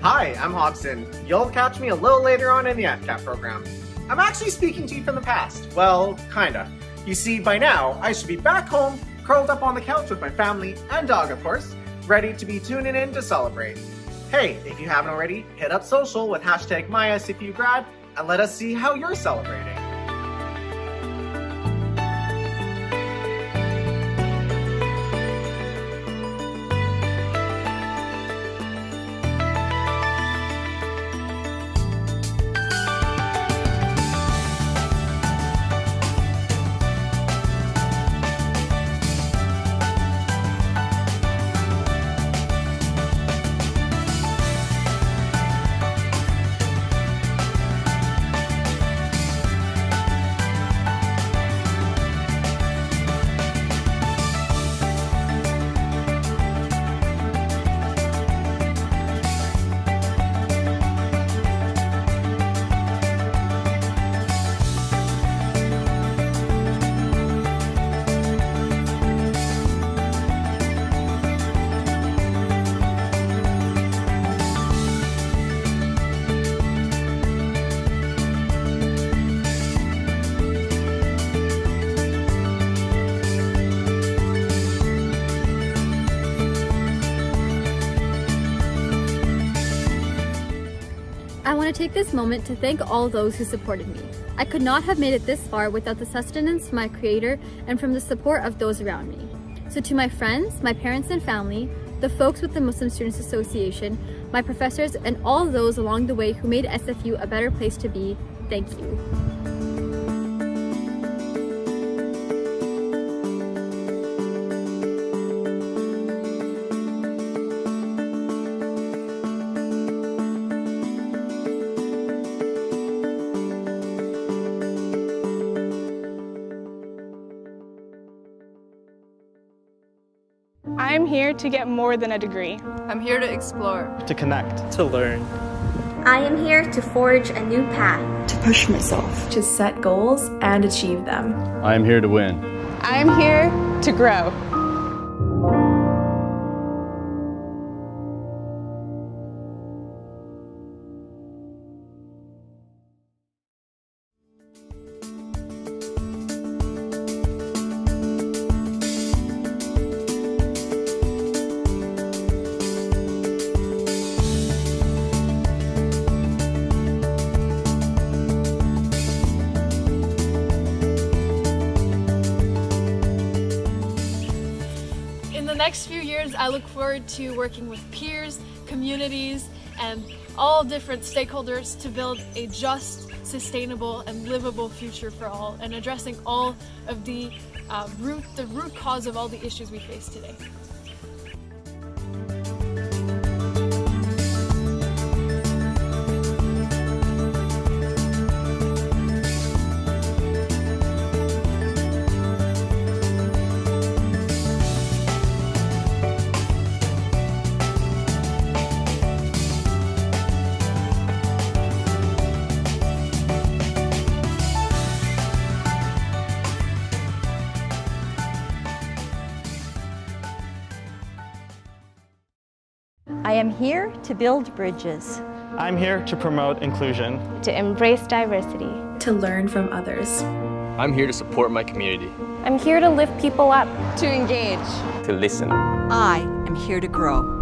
Hi, I'm Hobson. You'll catch me a little later on in the FCAT program. I'm actually speaking to you from the past. Well, kinda. You see, by now, I should be back home, curled up on the couch with my family and dog, of course, ready to be tuning in to celebrate. Hey, if you haven't already, hit up social with hashtag MySFUGrad and let us see how you're celebrating. I want to take this moment to thank all those who supported me. I could not have made it this far without the sustenance from my creator and from the support of those around me. So to my friends, my parents and family, the folks with the Muslim Students Association, my professors, and all those along the way who made SFU a better place to be, thank you. I'm here to get more than a degree. I'm here to explore. To connect. To learn. I am here to forge a new path. To push myself. To set goals and achieve them. I am here to win. I'm here to grow. Next few years, I look forward to working with peers, communities, and all different stakeholders to build a just, sustainable, and livable future for all, and addressing all of the root cause of all the issues we face today. I am here to build bridges. I'm here to promote inclusion. To embrace diversity. To learn from others. I'm here to support my community. I'm here to lift people up. To engage. To listen. I am here to grow.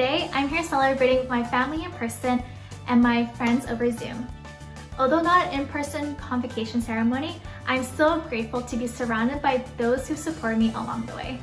Today, I'm here celebrating with my family in person and my friends over Zoom. Although not an in-person convocation ceremony, I'm still grateful to be surrounded by those who support me along the way.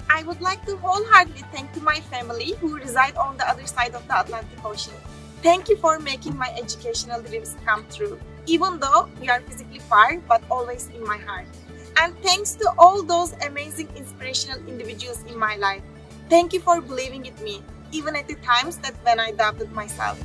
I would like to wholeheartedly thank to my family who reside on the other side of the Atlantic Ocean. Thank you for making my educational dreams come true, even though we are physically far, but always in my heart. And thanks to all those amazing, inspirational individuals in my life. Thank you for believing in me, even at the times that when I doubted myself.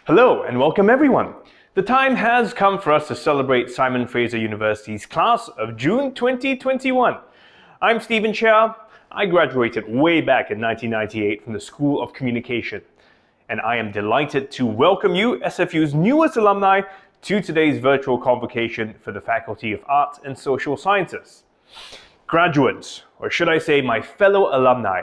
Hello and welcome everyone. The time has come for us to celebrate Simon Fraser University's class of June 2021. I'm Stephen Chia. I graduated way back in 1998 from the School of Communication. And I am delighted to welcome you, SFU's newest alumni, to today's virtual convocation for the Faculty of Arts and Social Sciences. Graduates, or should I say my fellow alumni,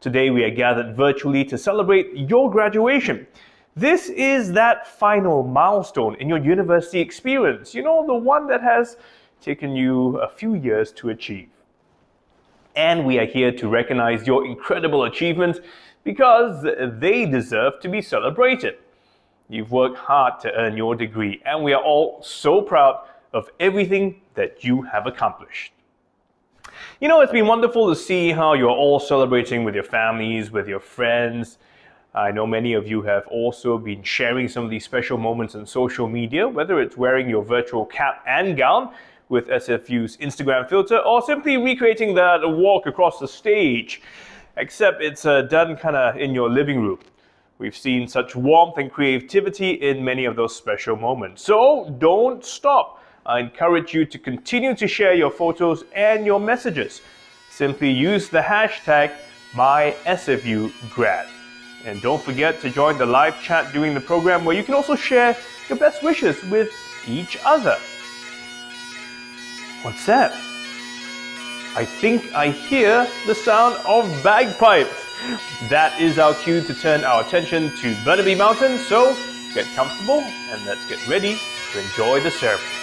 today we are gathered virtually to celebrate your graduation. This is that final milestone in your university experience, the one that has taken you a few years to achieve. And we are here to recognize your incredible achievements because they deserve to be celebrated. You've worked hard to earn your degree, and we are all so proud of everything that you have accomplished. It's been wonderful to see how you're all celebrating with your families, with your friends. I know many of you have also been sharing some of these special moments on social media, whether it's wearing your virtual cap and gown with SFU's Instagram filter, or simply recreating that walk across the stage, except it's done kind of in your living room. We've seen such warmth and creativity in many of those special moments. So don't stop. I encourage you to continue to share your photos and your messages. Simply use the hashtag #MySFUGrad. And don't forget to join the live chat during the program, where you can also share your best wishes with each other. What's that? I think I hear the sound of bagpipes. That is our cue to turn our attention to Burnaby Mountain, so get comfortable and let's get ready to enjoy the ceremony.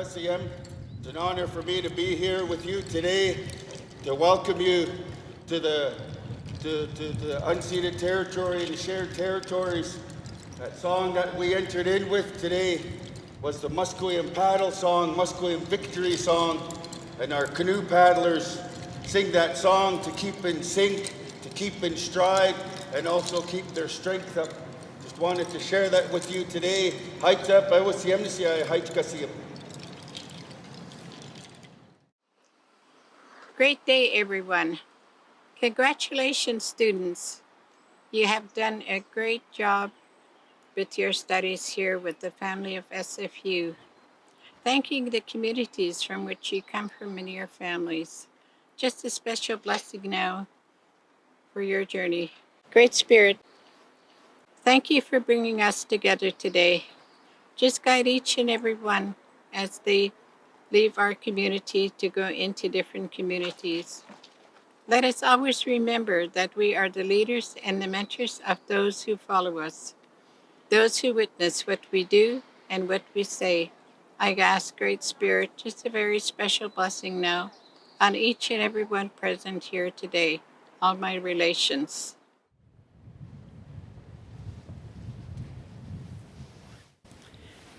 It's an honor for me to be here with you today to welcome you to the unceded territory and shared territories. That song that we entered in with today was the Musqueam paddle song, Musqueam victory song, and our canoe paddlers sing that song to keep in sync, to keep in stride, and also keep their strength up. Just wanted to share that with you today. Haitap, I was Yemnisiai, Haitkasiyam. Great day, everyone. Congratulations, students. You have done a great job with your studies here with the family of SFU. Thanking the communities from which you come from and your families. Just a special blessing now for your journey. Great Spirit, thank you for bringing us together today. Just guide each and every one as they leave our community to go into different communities. Let us always remember that we are the leaders and the mentors of those who follow us, those who witness what we do and what we say. I ask Great Spirit just a very special blessing now on each and every one present here today, all my relations.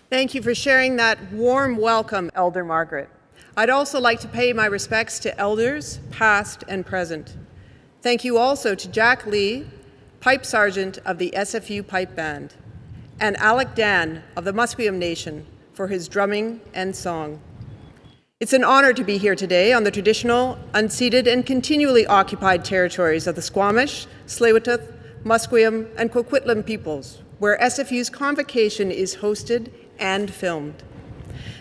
Thank you for sharing that warm welcome, Elder Margaret. I'd also like to pay my respects to elders, past and present. Thank you also to Jack Lee, Pipe Sergeant of the SFU Pipe Band, and Alec Dan of the Musqueam Nation for his drumming and song. It's an honor to be here today on the traditional, unceded, and continually occupied territories of the Squamish, Tsleil-Waututh, Musqueam, and Coquitlam peoples, where SFU's Convocation is hosted and filmed.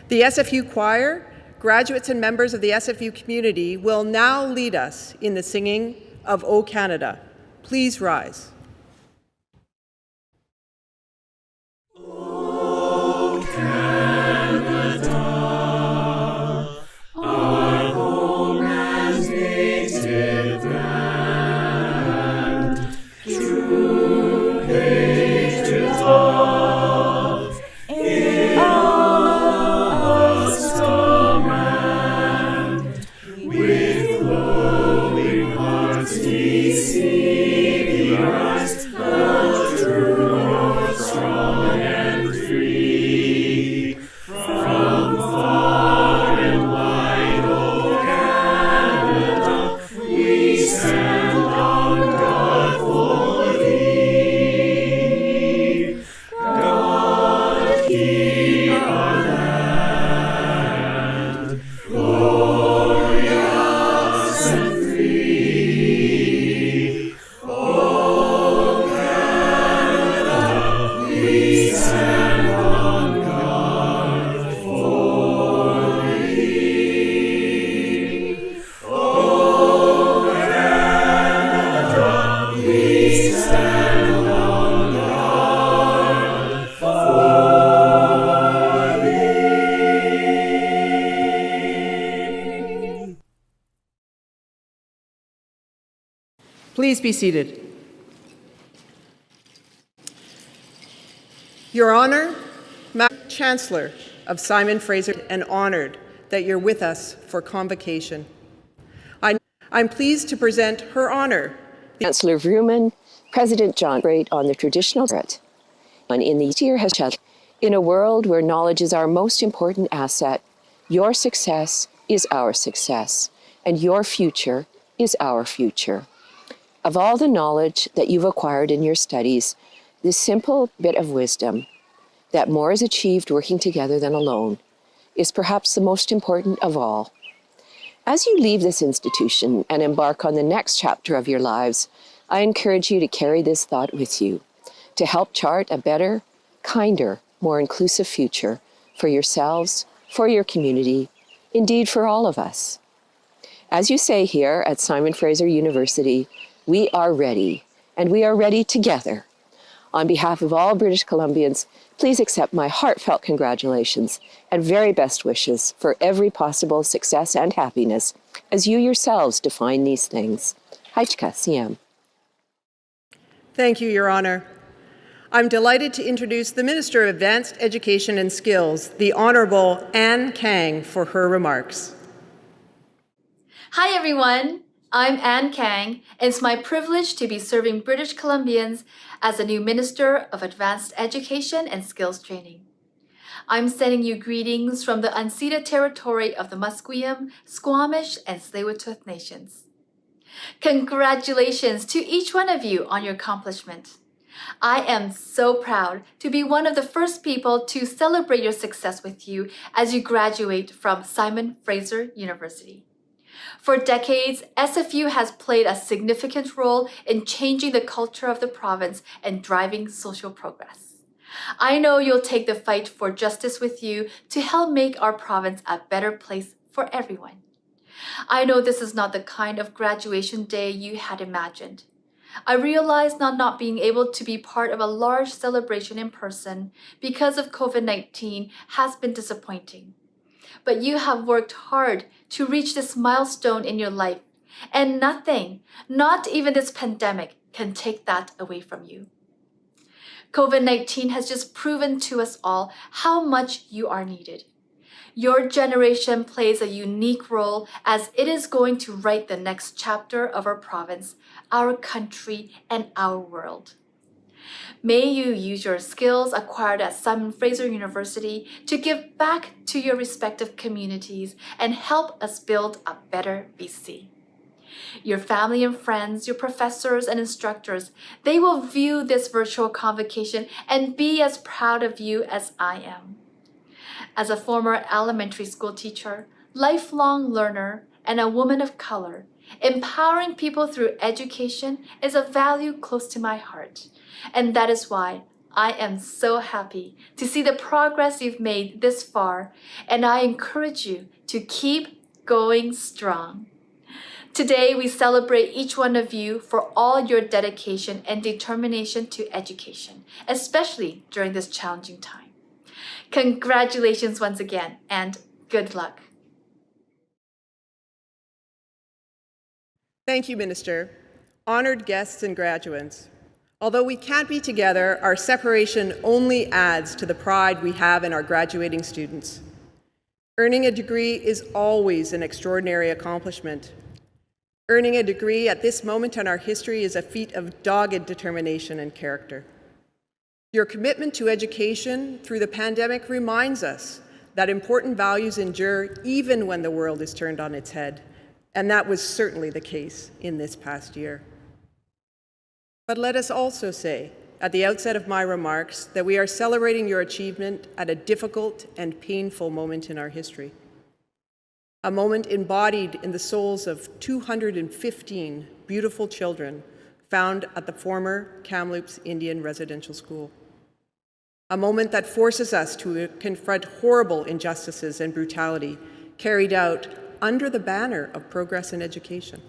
The SFU Choir, graduates and members of the SFU community will now lead us in the singing of O Canada. Please rise. O Canada, our home and native land, true patriots of in us command, with glowing hearts we see the rise of true North, strong and free. From far and wide, O Canada, we stand on guard for thee. God keep our land glorious and free. O Canada, we stand on guard for thee. O Canada, we stand on guard for thee. Please be seated. Your Honor, Chancellor of Simon Fraser, and honored that you're with us for Convocation. I'm pleased to present Her Honor, Chancellor Vrooman, President John Great on the traditional spirit. And in the year has in a world where knowledge is our most important asset, your success is our success, and your future is our future. Of all the knowledge that you've acquired in your studies, this simple bit of wisdom, that more is achieved working together than alone, is perhaps the most important of all. As you leave this institution and embark on the next chapter of your lives, I encourage you to carry this thought with you, to help chart a better, kinder, more inclusive future for yourselves, for your community, indeed for all of us. As you say here at Simon Fraser University, we are ready, and we are ready together. On behalf of all British Columbians, please accept my heartfelt congratulations and very best wishes for every possible success and happiness as you yourselves define these things. Haichka Siem. Thank you, Your Honor. I'm delighted to introduce the Minister of Advanced Education and Skills, the Honourable Anne Kang, for her remarks. Hi, everyone. I'm Anne Kang, and it's my privilege to be serving British Columbians as the new Minister of Advanced Education and Skills Training. I'm sending you greetings from the unceded territory of the Musqueam, Squamish, and Tsleil-Waututh nations. Congratulations to each one of you on your accomplishment. I am so proud to be one of the first people to celebrate your success with you as you graduate from Simon Fraser University. For decades, SFU has played a significant role in changing the culture of the province and driving social progress. I know you'll take the fight for justice with you to help make our province a better place for everyone. I know this is not the kind of graduation day you had imagined. I realize not being able to be part of a large celebration in person because of COVID-19 has been disappointing. But you have worked hard to reach this milestone in your life, and nothing, not even this pandemic, can take that away from you. COVID-19 has just proven to us all how much you are needed. Your generation plays a unique role as it is going to write the next chapter of our province, our country, and our world. May you use your skills acquired at Fraser University to give back to your respective communities and help us build a better BC. Your family and friends, your professors and instructors, they will view this virtual convocation and be as proud of you as I am. As a former elementary school teacher, lifelong learner, and a woman of color, empowering people through education is a value close to my heart. And that is why I am so happy to see the progress you've made this far, and I encourage you to keep going strong. Today, we celebrate each one of you for all your dedication and determination to education, especially during this challenging time. Congratulations once again, and good luck. Thank you, Minister. Honored guests and graduates. Although we can't be together, our separation only adds to the pride we have in our graduating students. Earning a degree is always an extraordinary accomplishment. Earning a degree at this moment in our history is a feat of dogged determination and character. Your commitment to education through the pandemic reminds us that important values endure even when the world is turned on its head, and that was certainly the case in this past year. But let us also say, at the outset of my remarks, that we are celebrating your achievement at a difficult and painful moment in our history. A moment embodied in the souls of 215 beautiful children found at the former Kamloops Indian Residential School. A moment that forces us to confront horrible injustices and brutality carried out under the banner of progress in education.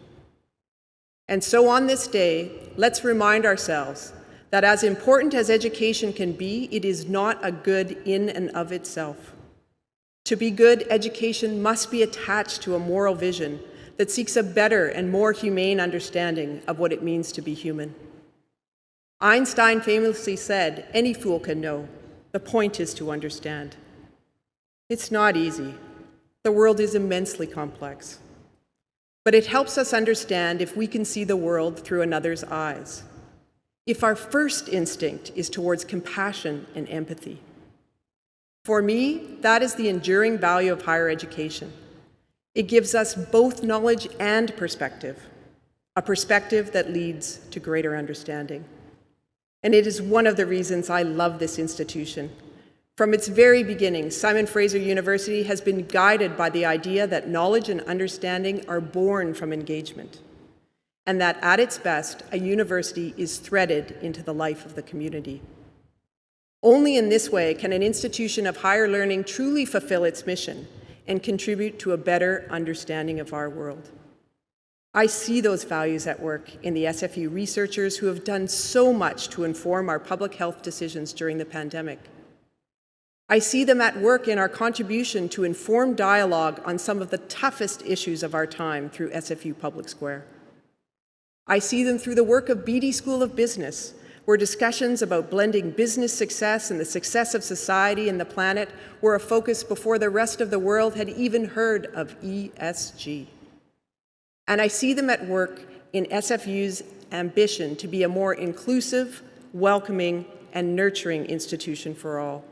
And so on this day, let's remind ourselves that as important as education can be, it is not a good in and of itself. To be good, education must be attached to a moral vision that seeks a better and more humane understanding of what it means to be human. Einstein famously said, "Any fool can know. The point is to understand." It's not easy. The world is immensely complex. But it helps us understand if we can see the world through another's eyes. If our first instinct is towards compassion and empathy. For me, that is the enduring value of higher education. It gives us both knowledge and perspective, a perspective that leads to greater understanding. And it is one of the reasons I love this institution. From its very beginning, Simon Fraser University has been guided by the idea that knowledge and understanding are born from engagement, and that at its best, a university is threaded into the life of the community. Only in this way can an institution of higher learning truly fulfill its mission and contribute to a better understanding of our world. I see those values at work in the SFU researchers who have done so much to inform our public health decisions during the pandemic. I see them at work in our contribution to informed dialogue on some of the toughest issues of our time through SFU Public Square. I see them through the work of Beatty School of Business, where discussions about blending business success and the success of society and the planet were a focus before the rest of the world had even heard of ESG. And I see them at work in SFU's ambition to be a more inclusive, welcoming, and nurturing institution for all.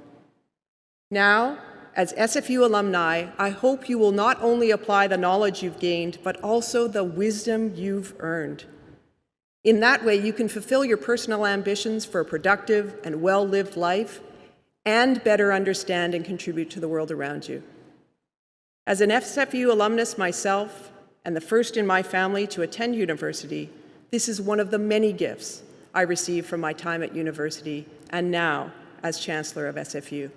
Now, as SFU alumni, I hope you will not only apply the knowledge you've gained, but also the wisdom you've earned. In that way, you can fulfill your personal ambitions for a productive and well-lived life and better understand and contribute to the world around you. As an SFU alumnus myself, and the first in my family to attend university, this is one of the many gifts I received from my time at university and now as Chancellor of SFU.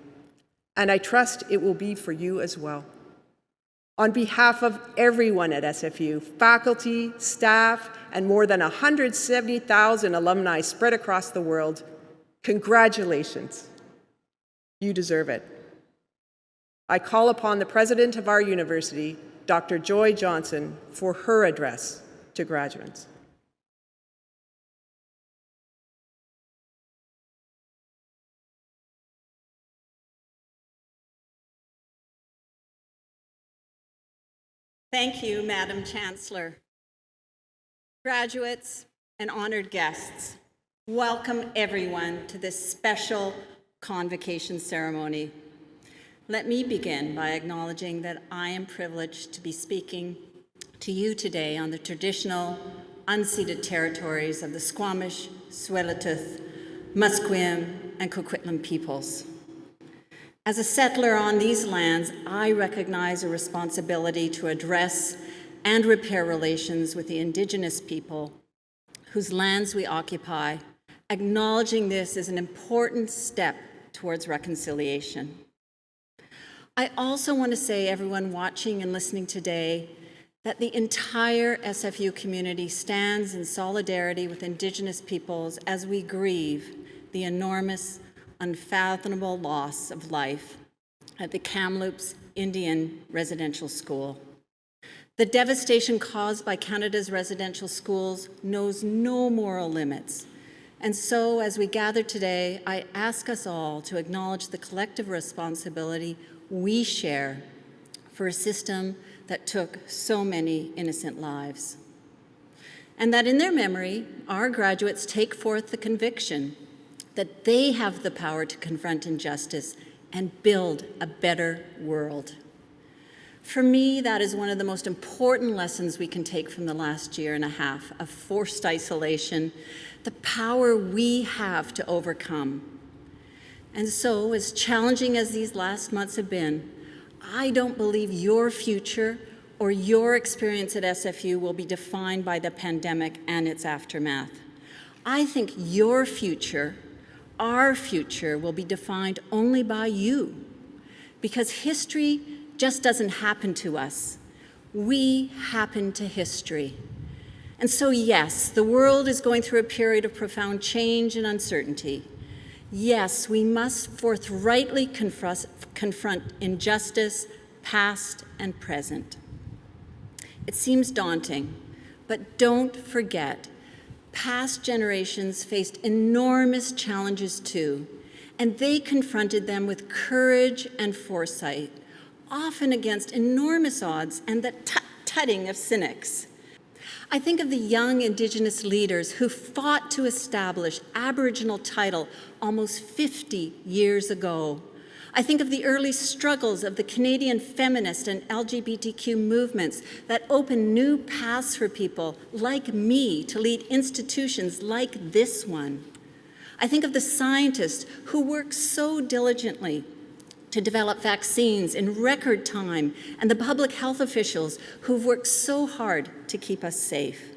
And I trust it will be for you as well. On behalf of everyone at SFU, faculty, staff, and more than 170,000 alumni spread across the world, congratulations. You deserve it. I call upon the president of our university, Dr. Joy Johnson, for her address to graduates. Thank you, Madam Chancellor. Graduates and honored guests, welcome everyone to this special convocation ceremony. Let me begin by acknowledging that I am privileged to be speaking to you today on the traditional unceded territories of the Squamish, Tsleil-Waututh, Musqueam, and Coquitlam peoples. As a settler on these lands, I recognize a responsibility to address and repair relations with the Indigenous people whose lands we occupy. Acknowledging this is an important step towards reconciliation. I also want to say, everyone watching and listening today, that the entire SFU community stands in solidarity with Indigenous peoples as we grieve the enormous, unfathomable loss of life at the Kamloops Indian Residential School. The devastation caused by Canada's residential schools knows no moral limits. And so, as we gather today, I ask us all to acknowledge the collective responsibility we share for a system that took so many innocent lives. And that in their memory, our graduates take forth the conviction that they have the power to confront injustice and build a better world. For me, that is one of the most important lessons we can take from the last year and a half of forced isolation, the power we have to overcome. And so, as challenging as these last months have been, I don't believe your future or your experience at SFU will be defined by the pandemic and its aftermath. I think your future, our future, will be defined only by you, because history just doesn't happen to us. We happen to history. And so, yes, the world is going through a period of profound change and uncertainty. Yes, we must forthrightly confront injustice, past and present. It seems daunting, but don't forget, past generations faced enormous challenges too, and they confronted them with courage and foresight, often against enormous odds and the tut-tutting of cynics. I think of the young Indigenous leaders who fought to establish Aboriginal title almost 50 years ago. I think of the early struggles of the Canadian feminist and LGBTQ movements that opened new paths for people like me to lead institutions like this one. I think of the scientists who worked so diligently to develop vaccines in record time, and the public health officials who've worked so hard to keep us safe.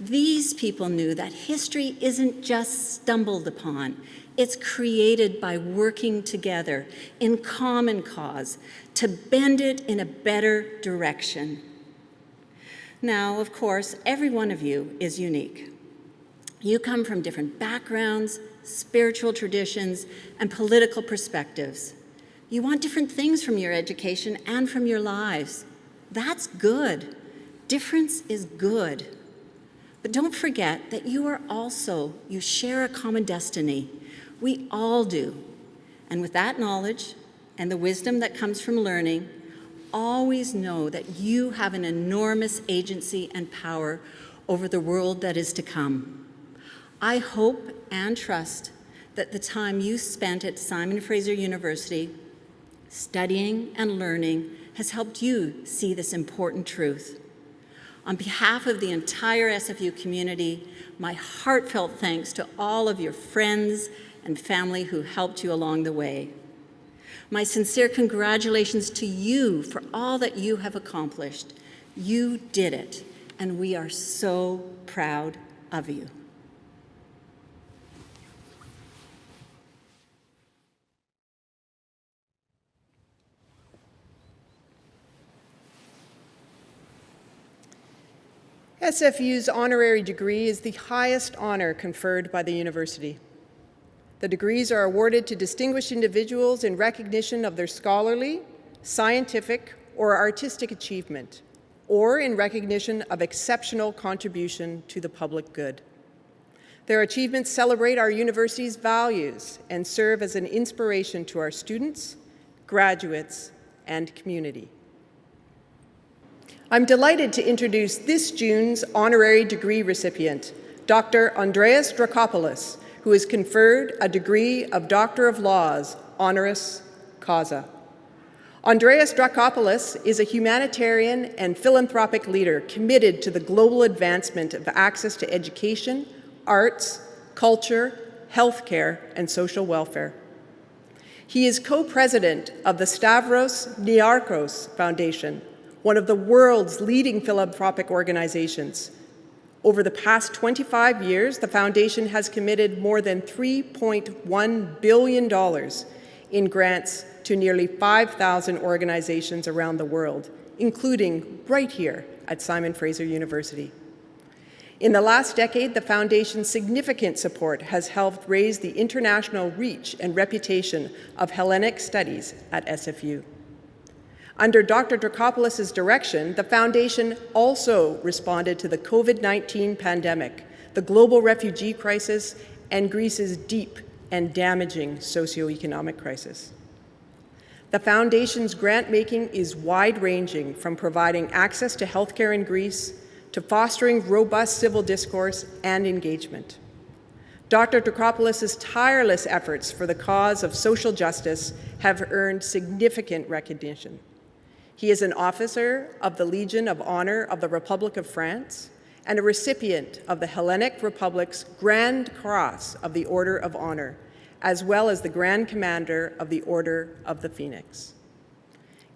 These people knew that history isn't just stumbled upon, it's created by working together in common cause to bend it in a better direction. Now, of course, every one of you is unique. You come from different backgrounds, spiritual traditions, and political perspectives. You want different things from your education and from your lives. That's good. Difference is good. But don't forget that you share a common destiny. We all do. And with that knowledge and the wisdom that comes from learning, always know that you have an enormous agency and power over the world that is to come. I hope and trust that the time you spent at Simon Fraser University studying and learning has helped you see this important truth. On behalf of the entire SFU community, my heartfelt thanks to all of your friends and family who helped you along the way. My sincere congratulations to you for all that you have accomplished. You did it, and we are so proud of you. SFU's honorary degree is the highest honor conferred by the university. The degrees are awarded to distinguished individuals in recognition of their scholarly, scientific, or artistic achievement, or in recognition of exceptional contribution to the public good. Their achievements celebrate our university's values and serve as an inspiration to our students, graduates, and community. I'm delighted to introduce this June's honorary degree recipient, Dr. Andreas Dracopoulos, who has conferred a degree of Doctor of Laws, honoris causa. Andreas Dracopoulos is a humanitarian and philanthropic leader committed to the global advancement of access to education, arts, culture, healthcare, and social welfare. He is co-president of the Stavros Niarchos Foundation, one of the world's leading philanthropic organizations. Over the past 25 years, the foundation has committed more than $3.1 billion in grants to nearly 5,000 organizations around the world, including right here at Simon Fraser University. In the last decade, the foundation's significant support has helped raise the international reach and reputation of Hellenic studies at SFU. Under Dr. Dracopoulos' direction, the foundation also responded to the COVID-19 pandemic, the global refugee crisis, and Greece's deep and damaging socioeconomic crisis. The foundation's grant-making is wide-ranging, from providing access to healthcare in Greece to fostering robust civil discourse and engagement. Dr. Dracopoulos' tireless efforts for the cause of social justice have earned significant recognition. He is an officer of the Legion of Honor of the Republic of France and a recipient of the Hellenic Republic's Grand Cross of the Order of Honor, as well as the Grand Commander of the Order of the Phoenix.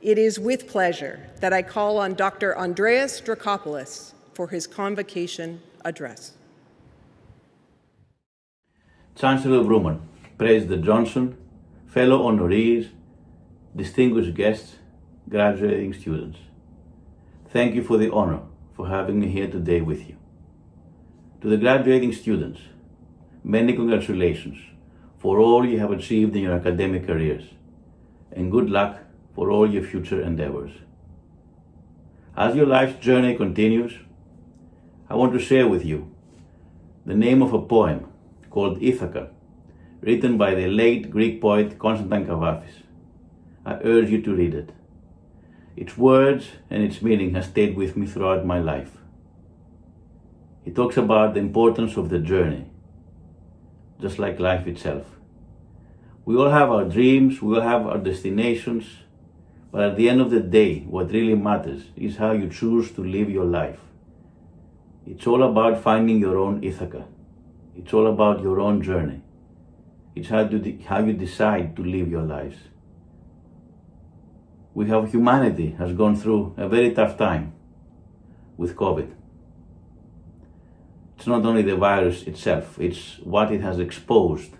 It is with pleasure that I call on Dr. Andreas Dracopoulos for his convocation address. Chancellor Vrooman, President Johnson, fellow honorees, distinguished guests, graduating students, thank you for the honor for having me here today with you. To the graduating students, many congratulations for all you have achieved in your academic careers, and good luck for all your future endeavors. As your life's journey continues, I want to share with you the name of a poem called Ithaca, written by the late Greek poet Constantine Kavafis. I urge you to read it. Its words and its meaning has stayed with me throughout my life. It talks about the importance of the journey, just like life itself. We all have our dreams, we all have our destinations, but at the end of the day, what really matters is how you choose to live your life. It's all about finding your own Ithaca. It's all about your own journey. It's how you decide to live your lives. Humanity has gone through a very tough time with COVID. It's not only the virus itself, it's what it has exposed.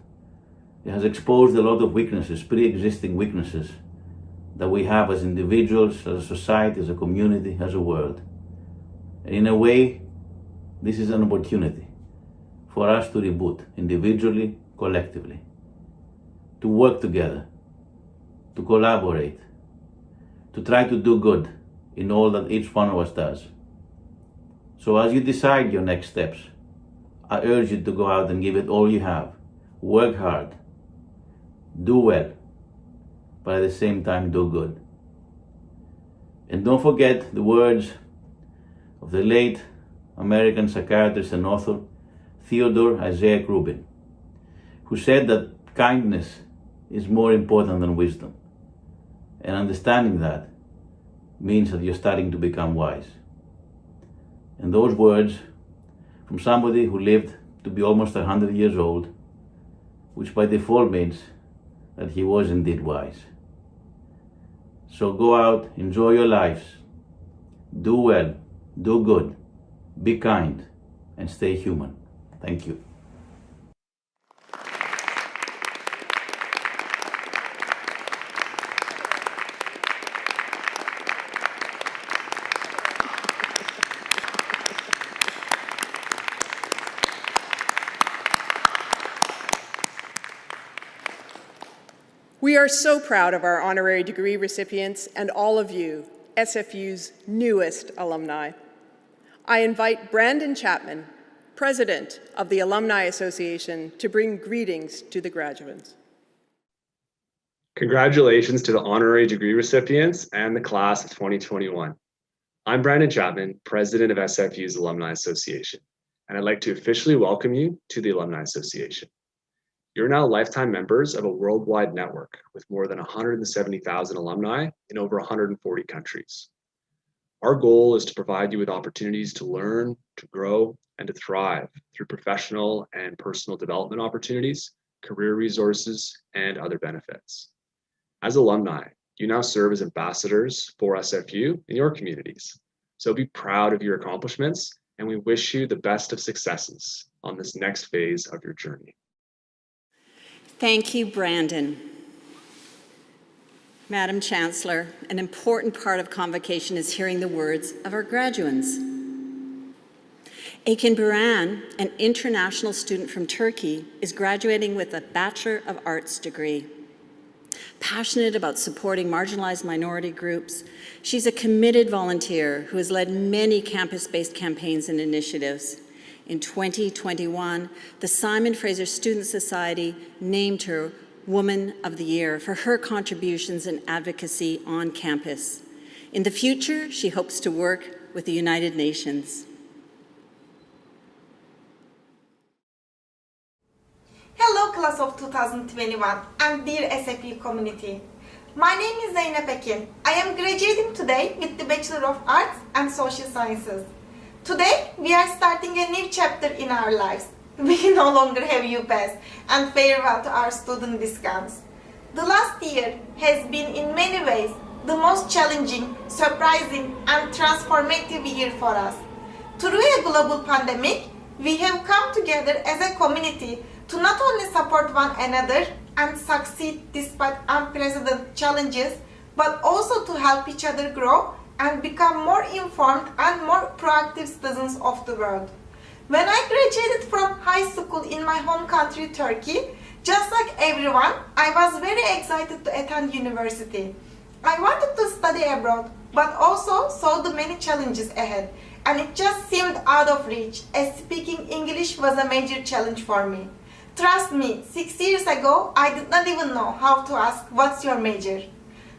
It has exposed a lot of weaknesses, pre-existing weaknesses that we have as individuals, as a society, as a community, as a world. And in a way, this is an opportunity for us to reboot individually, collectively, to work together, to collaborate, to try to do good in all that each one of us does. So as you decide your next steps, I urge you to go out and give it all you have. Work hard, do well, but at the same time do good. And don't forget the words of the late American psychiatrist and author Theodore Isaac Rubin, who said that kindness is more important than wisdom. And understanding that means that you're starting to become wise. And those words from somebody who lived to be almost 100 years old, which by default means that he was indeed wise. So go out, enjoy your lives, do well, do good, be kind, and stay human. Thank you. We are so proud of our honorary degree recipients and all of you, SFU's newest alumni. I invite Brandon Chapman, President of the Alumni Association, to bring greetings to the graduates. Congratulations to the honorary degree recipients and the class of 2021. I'm Brandon Chapman, President of SFU's Alumni Association, and I'd like to officially welcome you to the Alumni Association. You're now lifetime members of a worldwide network with more than 170,000 alumni in over 140 countries. Our goal is to provide you with opportunities to learn, to grow, and to thrive through professional and personal development opportunities, career resources, and other benefits. As alumni, you now serve as ambassadors for SFU in your communities. So be proud of your accomplishments, and we wish you the best of successes on this next phase of your journey. Thank you, Brandon. Madam Chancellor, an important part of convocation is hearing the words of our graduands. Akin Buran, an international student from Turkey, is graduating with a Bachelor of Arts degree. Passionate about supporting marginalized minority groups, she's a committed volunteer who has led many campus-based campaigns and initiatives. In 2021, the Simon Fraser Student Society named her Woman of the Year for her contributions and advocacy on campus. In the future, she hopes to work with the United Nations. Hello, class of 2021 and dear SFU community. My name is Zeynep Ekin. I am graduating today with the Bachelor of Arts and Social Sciences. Today, we are starting a new chapter in our lives. We no longer have UPass and farewell to our student discounts. The last year has been in many ways the most challenging, surprising, and transformative year for us. Through a global pandemic, we have come together as a community to not only support one another and succeed despite unprecedented challenges, but also to help each other grow and become more informed and more proactive citizens of the world. When I graduated from high school in my home country, Turkey, just like everyone, I was very excited to attend university. I wanted to study abroad, but also saw the many challenges ahead, and it just seemed out of reach, as speaking English was a major challenge for me. Trust me, 6 years ago, I did not even know how to ask, "What's your major?"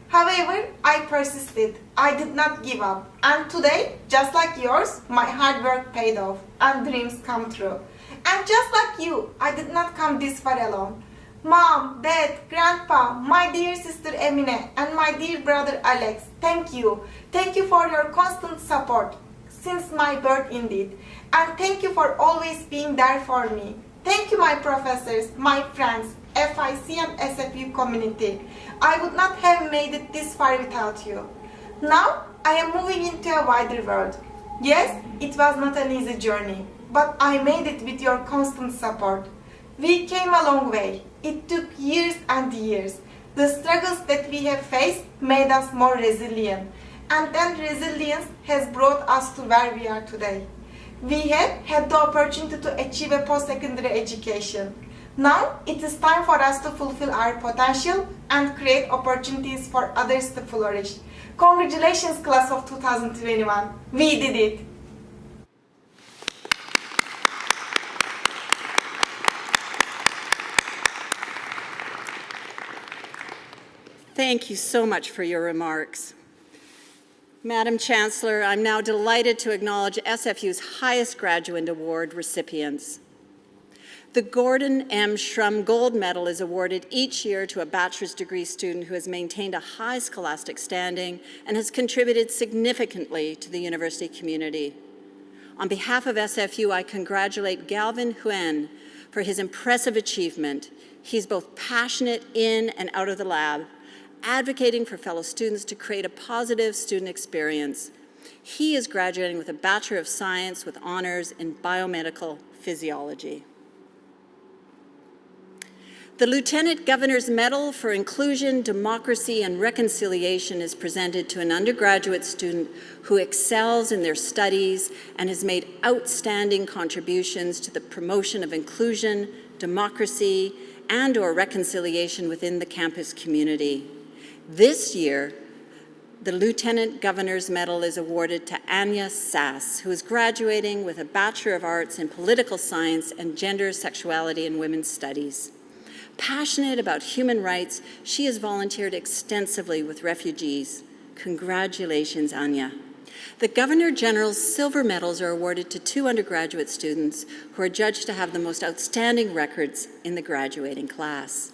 However, I persisted. I did not give up. And today, just like yours, my hard work paid off and dreams come true. And just like you, I did not come this far alone. Mom, Dad, Grandpa, my dear sister Emine, and my dear brother Alex, thank you. Thank you for your constant support since my birth indeed. And thank you for always being there for me. Thank you, my professors, my friends, FIC and SFU community. I would not have made it this far without you. Now, I am moving into a wider world. Yes, it was not an easy journey, but I made it with your constant support. We came a long way. It took years and years. The struggles that we have faced made us more resilient, and then resilience has brought us to where we are today. We have had the opportunity to achieve a post-secondary education. Now it is time for us to fulfill our potential and create opportunities for others to flourish. Congratulations, class of 2021. We did it. Thank you so much for your remarks. Madam Chancellor, I'm now delighted to acknowledge SFU's highest Graduand Award recipients. The Gordon M. Shrum Gold Medal is awarded each year to a bachelor's degree student who has maintained a high scholastic standing and has contributed significantly to the university community. On behalf of SFU, I congratulate Galvin Huen for his impressive achievement. He's both passionate in and out of the lab, advocating for fellow students to create a positive student experience. He is graduating with a Bachelor of Science with honors in Biomedical Physiology. The Lieutenant Governor's Medal for Inclusion, Democracy, and Reconciliation is presented to an undergraduate student who excels in their studies and has made outstanding contributions to the promotion of inclusion, democracy, and/or reconciliation within the campus community. This year, the Lieutenant Governor's Medal is awarded to Anya Sass, who is graduating with a Bachelor of Arts in Political Science and Gender, Sexuality, and Women's Studies. Passionate about human rights, she has volunteered extensively with refugees. Congratulations, Anya. The Governor General's silver medals are awarded to 2 undergraduate students who are judged to have the most outstanding records in the graduating class.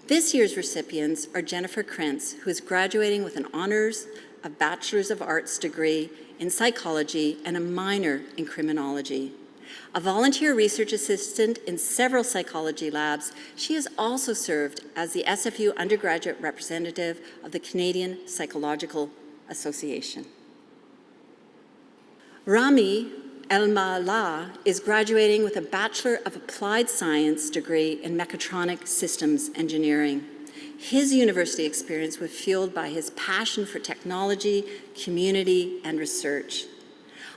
This year's recipients are Jennifer Krentz, who is graduating with an honors, a Bachelor's of Arts degree in psychology and a minor in criminology. A volunteer research assistant in several psychology labs, she has also served as the SFU undergraduate representative of the Canadian Psychological Association. Rami Elmallah is graduating with a Bachelor of Applied Science degree in Mechatronic Systems Engineering. His university experience was fueled by his passion for technology, community, and research.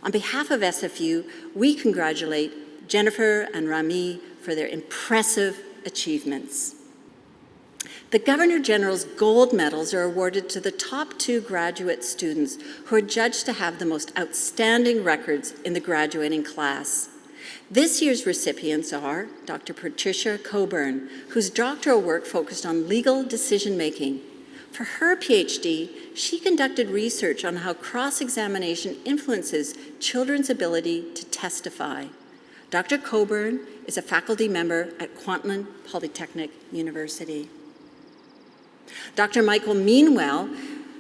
On behalf of SFU, we congratulate Jennifer and Rami for their impressive achievements. The Governor General's gold medals are awarded to the top 2 graduate students who are judged to have the most outstanding records in the graduating class. This year's recipients are Dr. Patricia Coburn, whose doctoral work focused on legal decision-making. For her PhD, she conducted research on how cross-examination influences children's ability to testify. Dr. Coburn is a faculty member at Kwantlen Polytechnic University. Dr. Michael Meanwell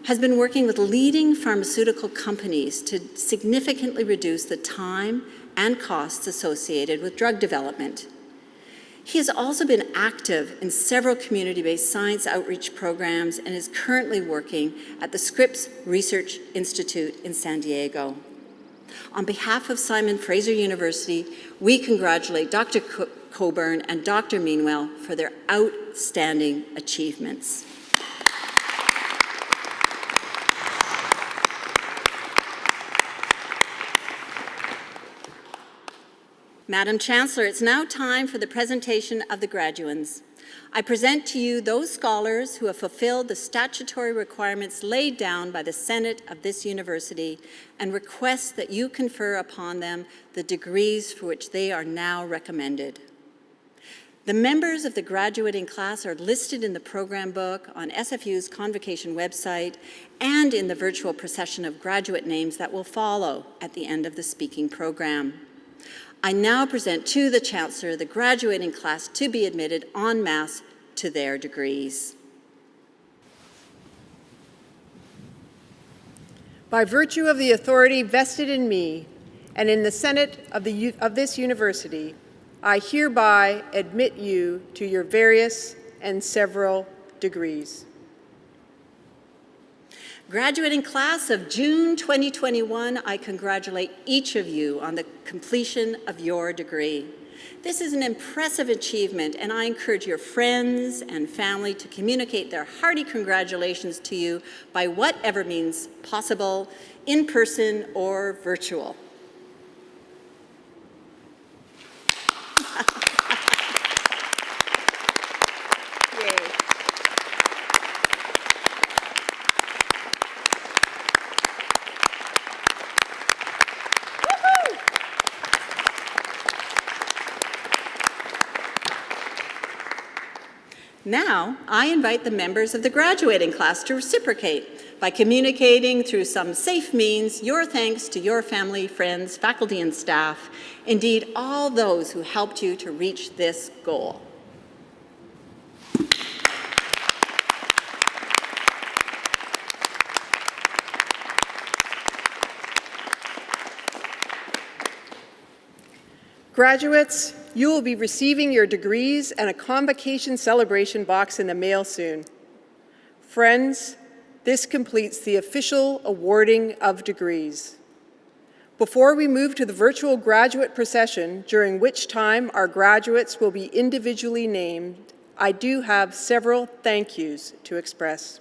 has been working with leading pharmaceutical companies to significantly reduce the time and costs associated with drug development. He has also been active in several community-based science outreach programs and is currently working at the Scripps Research Institute in San Diego. On behalf of Simon Fraser University, we congratulate Dr. Coburn and Dr. Meanwell for their outstanding achievements. Madam Chancellor, it's now time for the presentation of the graduands. I present to you those scholars who have fulfilled the statutory requirements laid down by the Senate of this university and request that you confer upon them the degrees for which they are now recommended. The members of the graduating class are listed in the program book on SFU's Convocation website and in the virtual procession of graduate names that will follow at the end of the speaking program. I now present to the Chancellor the graduating class to be admitted en masse to their degrees. By virtue of the authority vested in me and in the Senate of this university, I hereby admit you to your various and several degrees. Graduating class of June 2021, I congratulate each of you on the completion of your degree. This is an impressive achievement, and I encourage your friends and family to communicate their hearty congratulations to you by whatever means possible, in person or virtual. Now, I invite the members of the graduating class to reciprocate by communicating through some safe means your thanks to your family, friends, faculty, and staff, indeed all those who helped you to reach this goal. Graduates, you will be receiving your degrees and a convocation celebration box in the mail soon. Friends, this completes the official awarding of degrees. Before we move to the virtual graduate procession, during which time our graduates will be individually named, I do have several thank yous to express.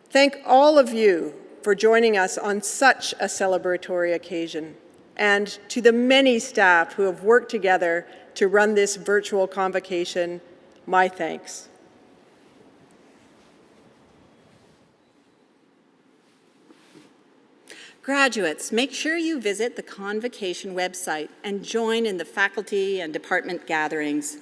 Thank all of you for joining us on such a celebratory occasion, and to the many staff who have worked together to run this virtual convocation, my thanks. Graduates, make sure you visit the Convocation website and join in the faculty and department gatherings.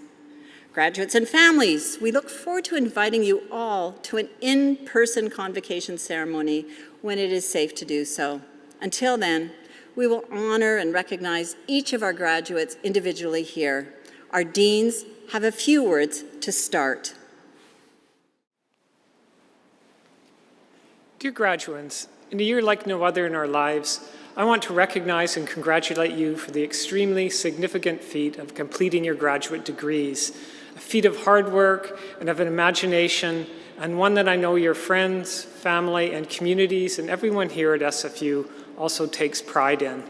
Graduates and families, we look forward to inviting you all to an in-person convocation ceremony when it is safe to do so. Until then, we will honor and recognize each of our graduates individually here. Our deans have a few words to start. Dear graduates, in a year like no other in our lives, I want to recognize and congratulate you for the extremely significant feat of completing your graduate degrees, a feat of hard work and of an imagination, and one that I know your friends, family, and communities and everyone here at SFU also takes pride in.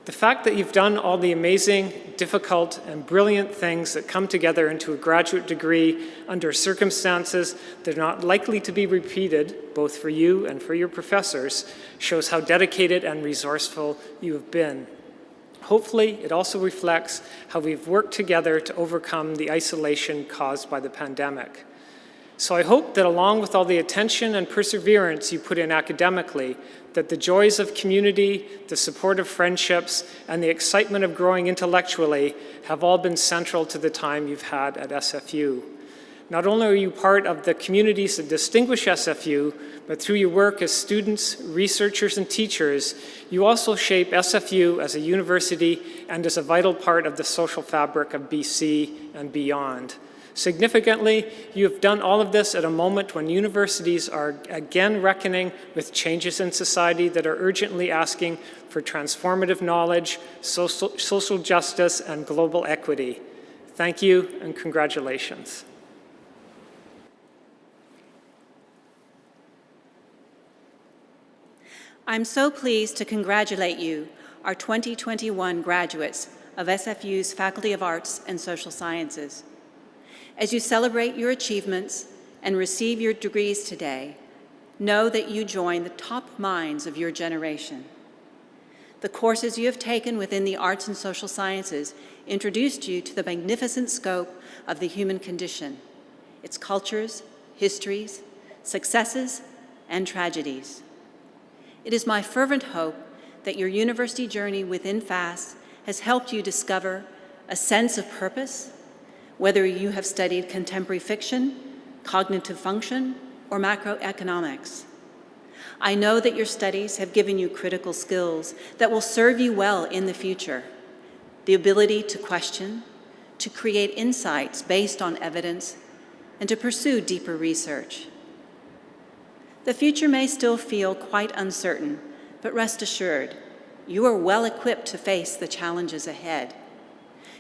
The fact that you've done all the amazing, difficult, and brilliant things that come together into a graduate degree under circumstances that are not likely to be repeated, both for you and for your professors, shows how dedicated and resourceful you have been. Hopefully, it also reflects how we've worked together to overcome the isolation caused by the pandemic. So I hope that along with all the attention and perseverance you put in academically, that the joys of community, the support of friendships, and the excitement of growing intellectually have all been central to the time you've had at SFU. Not only are you part of the communities that distinguish SFU, but through your work as students, researchers, and teachers, you also shape SFU as a university and as a vital part of the social fabric of BC and beyond. Significantly, you have done all of this at a moment when universities are again reckoning with changes in society that are urgently asking for transformative knowledge, social justice, and global equity. Thank you and congratulations. I'm so pleased to congratulate you, our 2021 graduates of SFU's Faculty of Arts and Social Sciences. As you celebrate your achievements and receive your degrees today, know that you join the top minds of your generation. The courses you have taken within the arts and social sciences introduced you to the magnificent scope of the human condition, its cultures, histories, successes, and tragedies. It is my fervent hope that your university journey within FAST has helped you discover a sense of purpose, whether you have studied contemporary fiction, cognitive function, or macroeconomics. I know that your studies have given you critical skills that will serve you well in the future. The ability to question, to create insights based on evidence, and to pursue deeper research. The future may still feel quite uncertain, but rest assured, you are well equipped to face the challenges ahead.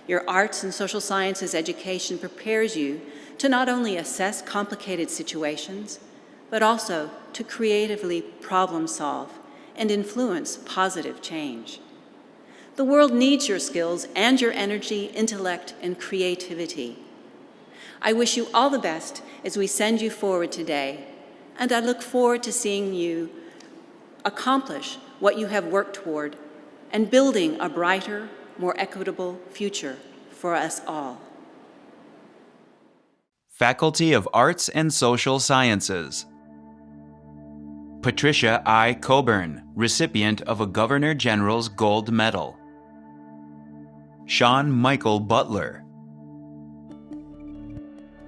Your arts and social sciences education prepares you to not only assess complicated situations, but also to creatively problem solve and influence positive change. The world needs your skills and your energy, intellect, and creativity. I wish you all the best as we send you forward today, and I look forward to seeing you accomplish what you have worked toward and building a brighter, more equitable future for us all. Faculty of Arts and Social Sciences. Patricia I. Coburn, recipient of a Governor General's Gold Medal. Sean Michael Butler.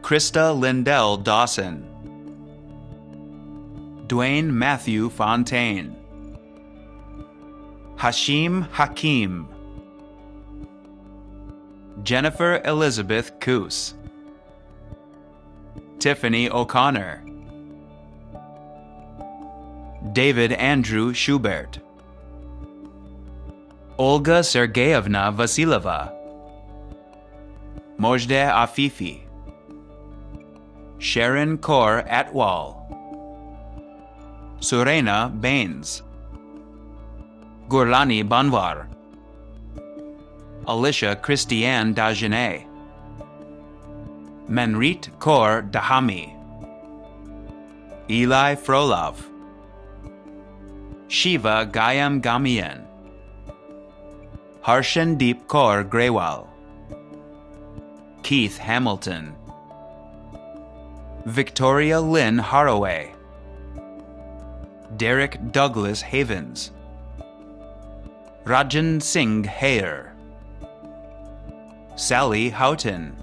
Krista Lindell Dawson. Dwayne Matthew Fontaine. Hashim Hakim. Jennifer Elizabeth Coos. Tiffany O'Connor. David Andrew Schubert. Olga Sergeyevna Vasilova. Mojdeh Afifi. Sharon Kaur Atwal. Surena Baines. Gurlani Banwar, Alicia Christiane Dagenet, Manrit Kaur Dahami, Eli Frolov, Shiva Gayam Gamian, Harshandeep Kaur Grewal, Keith Hamilton, Victoria Lynn Haraway, Derek Douglas Havens, Rajan Singh Hayer, Sally Houghton,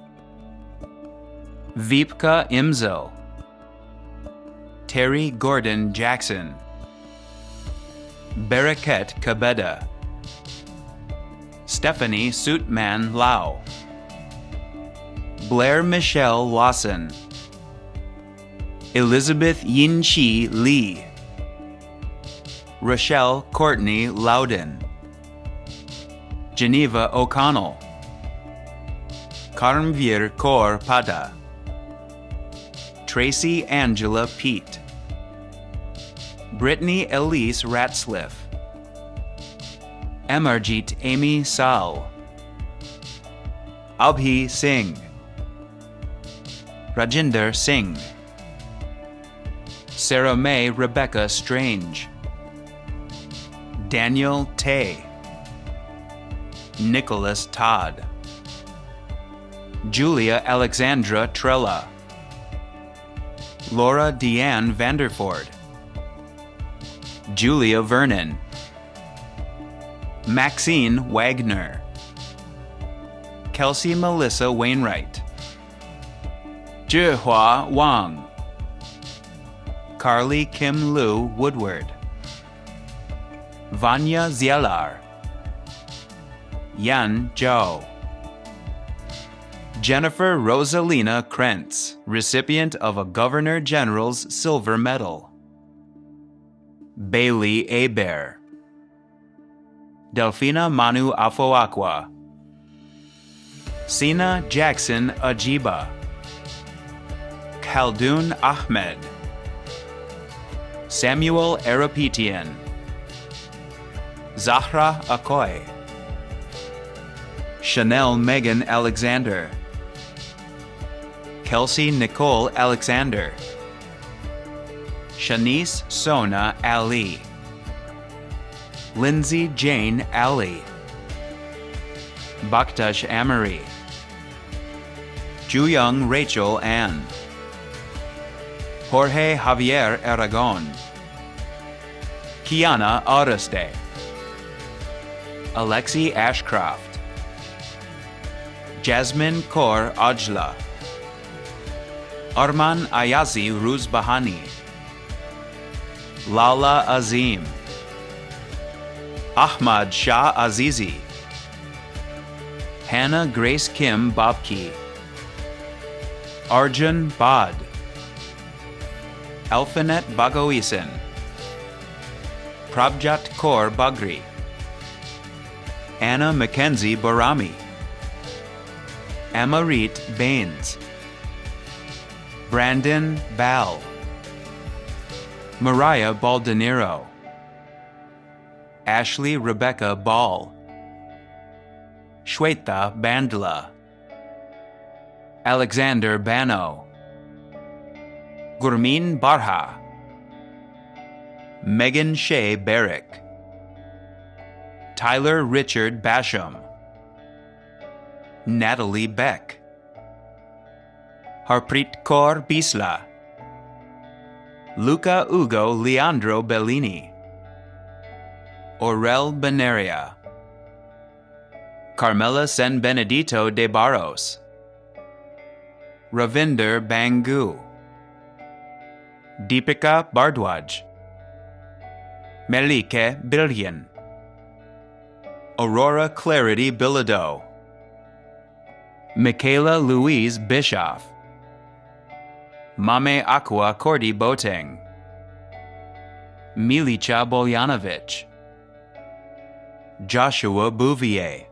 Veepka Imzel, Terry Gordon Jackson, Baraket Kabeda, Stephanie Suitman Lau, Blair Michelle Lawson, Elizabeth Yin-Chi Lee, Rochelle Courtney Loudon, Geneva O'Connell, Karmveer Kaur Pada, Tracy Angela Pete, Brittany Elise Ratsliff, Amarjit Amy Sal, Abhi Singh, Rajinder Singh, Sarah May Rebecca Strange, Daniel Tay, Nicholas Todd, Julia Alexandra Trella, Laura Deanne Vanderford, Julia Vernon, Maxine Wagner, Kelsey Melissa Wainwright, Zhihua Wang, Carly Kim Lu Woodward, Vanya Zielar, Yan Zhao, Jennifer Rosalina Krentz, recipient of a Governor General's Silver Medal, Bailey Abear, Delphina Manu Afoakwa, Sina Jackson Ajiba, Khaldun Ahmed, Samuel Arapetian, Zahra Akoy, Chanel Megan Alexander, Kelsey Nicole Alexander, Shanice Sona Ali, Lindsay Jane Ali, Bakhtash Amory, Juyung Rachel Ann, Jorge Javier Aragon, Kiana Auguste, Alexi Ashcroft, Jasmine Kaur Ajla, Arman Ayazi Ruzbahani, Lala Azim, Ahmad Shah Azizi, Hannah Grace Kim Babki, Arjun Bad, Alphanet Bagoisin, Prabjat Kaur Bagri, Anna Mackenzie Barami, Amarit Baines, Brandon Ball, Mariah Baldonero, Ashley Rebecca Ball, Shweta Bandla, Alexander Bano, Gurmeen Barha, Megan Shea Barrick, Tyler Richard Basham, Natalie Beck, Harpreet Kaur Bisla, Luca Ugo Leandro Bellini, Aurel Benaria, Carmela San Benedito de Barros, Ravinder Bangu, Deepika Bardwaj, Melike Billion, Aurora Clarity Bilodeau, Michaela Louise Bischoff, Mame Aqua Cordy Boateng, Milica Boljanovic, Joshua Bouvier,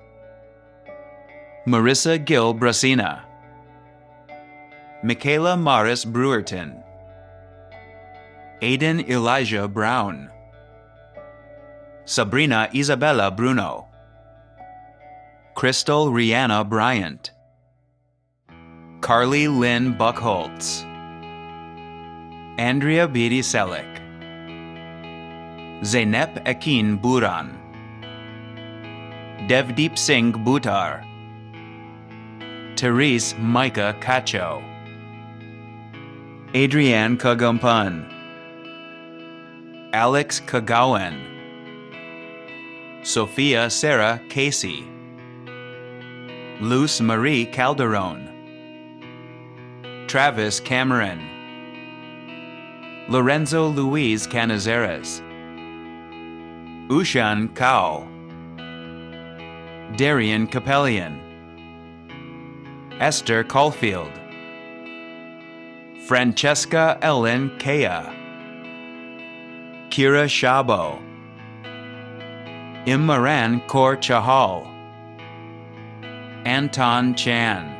Marissa Gil Brasina, Michaela Morris Brewerton, Aiden Elijah Brown, Sabrina Isabella Bruno, Crystal Rihanna Bryant, Carly Lynn Buckholtz, Andrea Beatty Selleck, Zeynep Akin Buran, Devdeep Singh Buttar, Therese Micah Cacho, Adrienne Kagampan, Alex Kagawan, Sophia Sarah Casey, Luz Marie Calderon, Travis Cameron, Lorenzo Luis Canizares, Ushan Kao, Darian Capellian, Esther Caulfield, Francesca Ellen Kea, Kira Shabo, Imran Kaur Chahal, Anton Chan,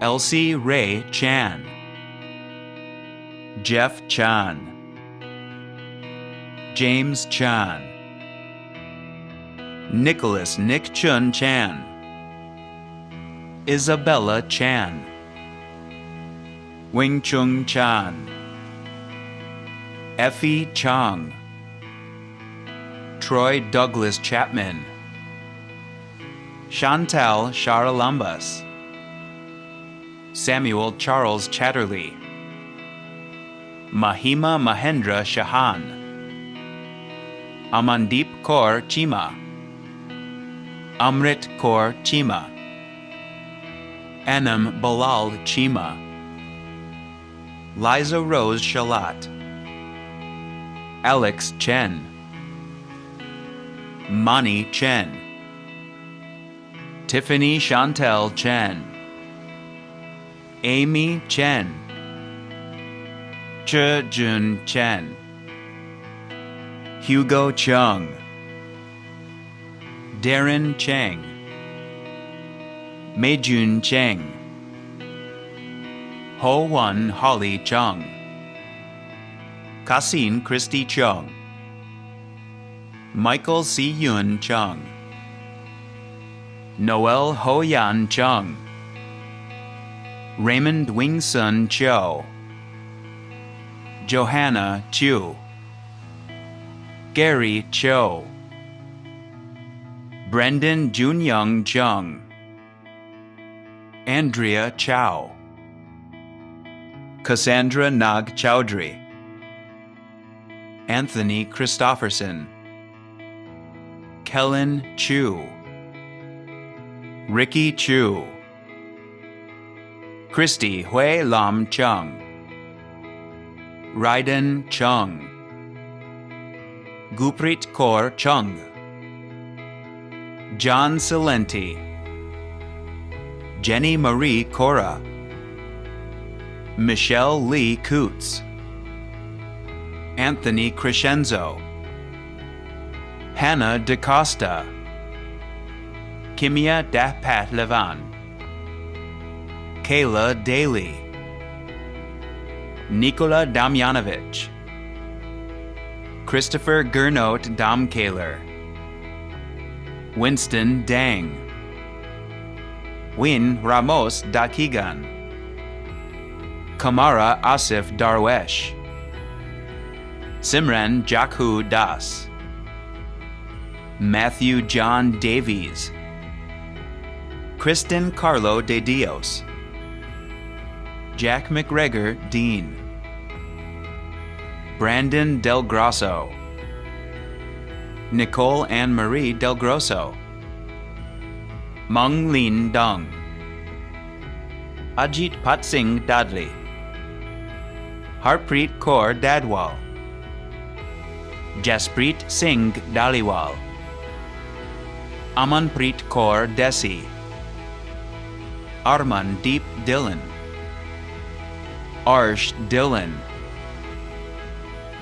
Elsie Ray Chan, Jeff Chan, James Chan, Nicholas Nick Chun Chan, Isabella Chan, Wing Chung Chan, Effie Chang, Troy Douglas Chapman, Chantal Charalambas, Samuel Charles Chatterley, Mahima Mahendra Shahan, Amandeep Kaur Chima, Amrit Kaur Chima, Anam Balal Chima, Liza Rose Shalat, Alex Chen, Mani Chen, Tiffany Chantel Chen, Amy Chen, Che Jun Chen, Hugo Chung, Darren Cheng, Meijun Cheng, Ho Wan Holly Chung, Kasin Christy Chung, Michael C. Yun Chung, Noel Ho Yan Chung, Raymond Wingsun Cho, Johanna Chu, Gary Cho, Brendan Junyoung Chung, Andrea Chow, Cassandra Nag Chowdhury, Anthony Christofferson, Kellen Chu, Ricky Chu, Christy Hui Lam Chung, Raiden Chung, Guprit Kaur Chung, John Salenti, Jenny Marie Cora, Michelle Lee Coots, Anthony Crescenzo, Hannah DeCosta, Kimia Dahpat Levan, Kayla Daly, Nikola Damjanovic, Christopher Gernot Damkaler, Winston Dang, Win Ramos Dakigan, Kamara Asif Darwesh, Simran Jakhu Das, Matthew John Davies, Kristen Carlo de Dios, Jack McGregor Dean, Brandon Del Grosso, Nicole Anne Marie Del Grosso, Mung Lin Dung, Ajit Patsing Dadley, Harpreet Kaur Dadwal, Jaspreet Singh Daliwal, Amanpreet Kaur Desi, Arman Deep Dillon, Arsh Dillon,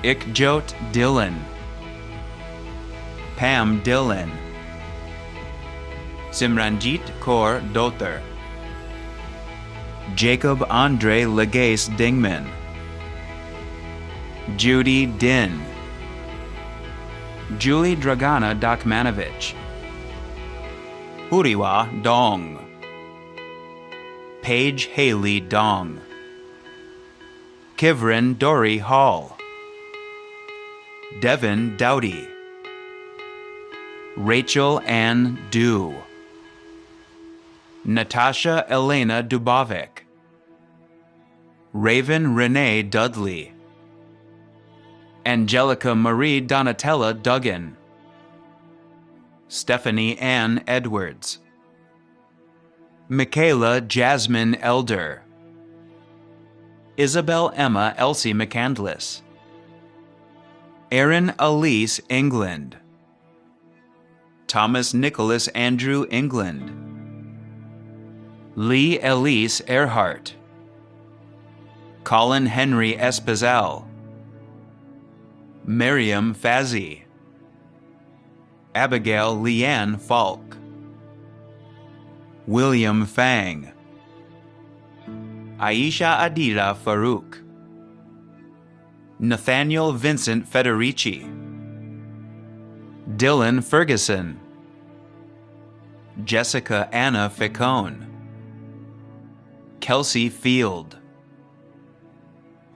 Ikjot Dillon, Pam Dillon, Simranjit Kaur Dotar, Jacob Andre Legace Dingman, Judy Din, Julie Dragana Dakmanovich, Huriwa Dong, Paige Haley Dong, Kivrin Dory Hall, Devin Dowdy, Rachel Ann Dew, Natasha Elena Dubovik, Raven Renee Dudley, Angelica Marie Donatella Duggan, Stephanie Ann Edwards, Michaela Jasmine Elder, Isabel Emma Elsie McCandless, Erin Elise England, Thomas Nicholas Andrew England, Lee Elise Earhart, Colin Henry Espazal, Miriam Fazzi, Abigail Leanne Falk, William Fang, Aisha Adila Farouk, Nathaniel Vincent Federici, Dylan Ferguson, Jessica Anna Ficone, Kelsey Field,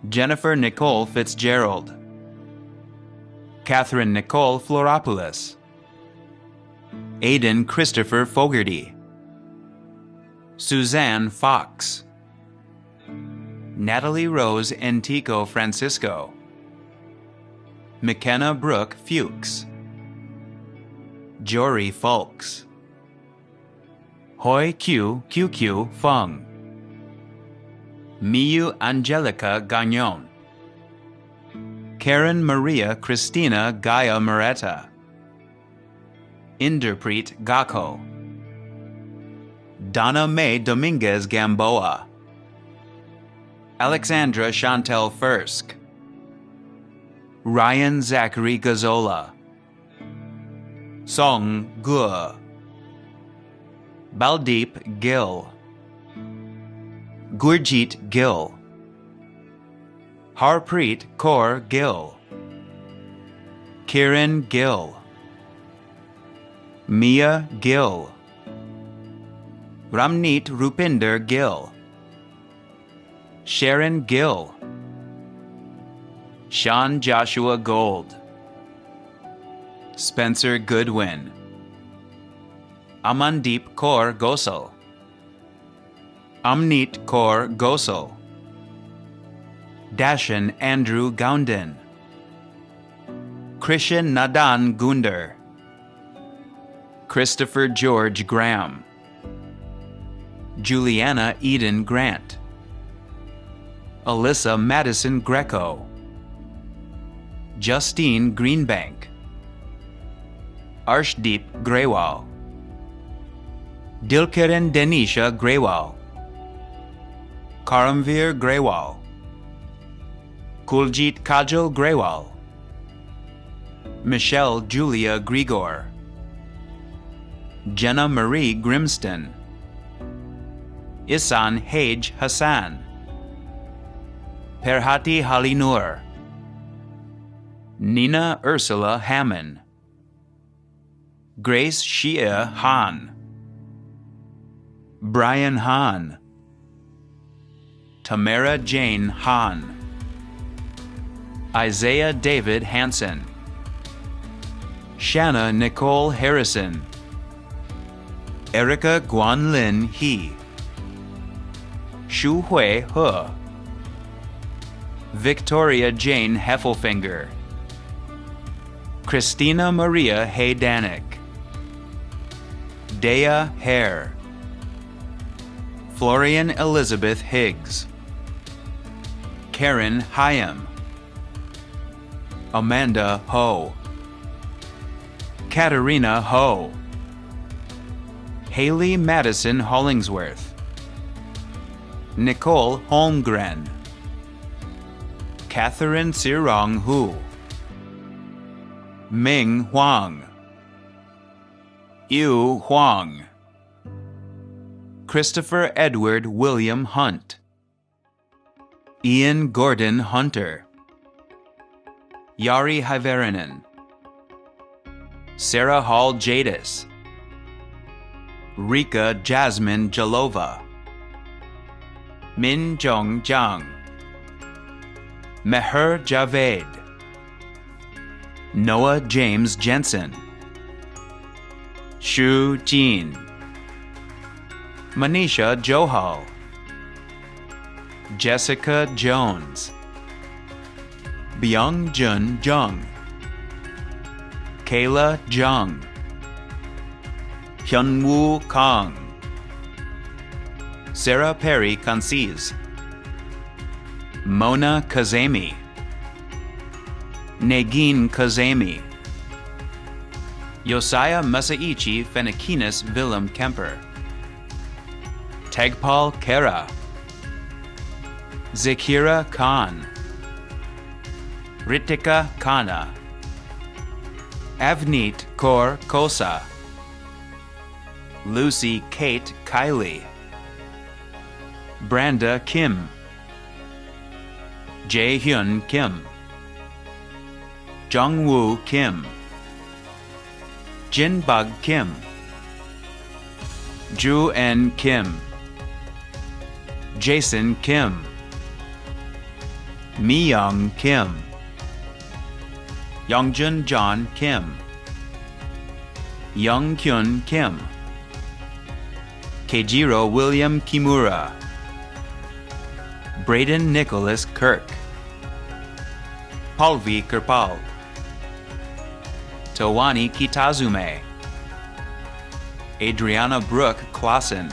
Jennifer Nicole Fitzgerald, Catherine Nicole Floropoulos, Aidan Christopher Fogarty, Suzanne Fox, Natalie Rose Antico Francisco, McKenna Brooke Fuchs, Jory Fulks, Hoi Q QQ Fung, Miyu Angelica Gagnon, Karen Maria Christina Gaia Moretta, Inderpreet Gakko, Donna Mae Dominguez Gamboa, Alexandra Chantel Fursk, Ryan Zachary Gazzola, Song Guo, Baldeep Gill, Gurjeet Gill, Harpreet Kaur Gill, Kiran Gill, Mia Gill, Ramneet Rupinder Gill, Sharon Gill, Sean Joshua Gold, Spencer Goodwin, Amandeep Kaur Gosal, Amneet Kaur Gosal, Dashan Andrew Gounden, Krishan Nadan Gunder, Christopher George Graham, Juliana Eden Grant, Alyssa Madison Greco, Justine Greenbank, Arshdeep Grewal, Dilkaran Denisha Grewal, Karamveer Grewal, Kuljit Kajal Grewal, Michelle Julia Grigor, Jenna Marie Grimston, Isan Hage Hassan, Perhati Halinur, Nina Ursula Hammond, Grace Shia Han, Brian Han, Tamara Jane Han, Isaiah David Hansen, Shanna Nicole Harrison, Erica Guanlin He, Shu Hui He, Victoria Jane Heffelfinger, Christina Maria Haydanek, Dea Hare, Florian Elizabeth Higgs, Karen Hyam, Amanda Ho, Katarina Ho, Haley Madison Hollingsworth, Nicole Holmgren, Catherine Sirong Hu, Ming Huang, Yu Huang, Christopher Edward William Hunt, Ian Gordon Hunter, Yari Hiverinen, Sarah Hall Jadis, Rika Jasmine Jalova, Min Jong Jang, Meher Javed, Noah James Jensen, Shu Jin, Manisha Johal, Jessica Jones, Byung Jun Jung, Kayla Jung, Hyunwoo Kang, Sarah Perry Concise, Mona Kazemi, Negin Kazemi, Josiah Masaichi Fenikinus Willem Kemper, Tegpal Kera, Zakira Khan, Ritika Kana, Avneet Kaur Kosa, Lucy Kate Kiley, Branda Kim, Jae-hyun Kim, Jungwoo Kim, Jinbug Kim, Ju-en Kim, Jason Kim, Mi-young Kim, Youngjun John Kim, Young-kyun Kim, Keijiro William Kimura, Braden Nicholas Kirk, Palvi Kirpal, Tawani Kitazume, Adriana Brooke Klassen,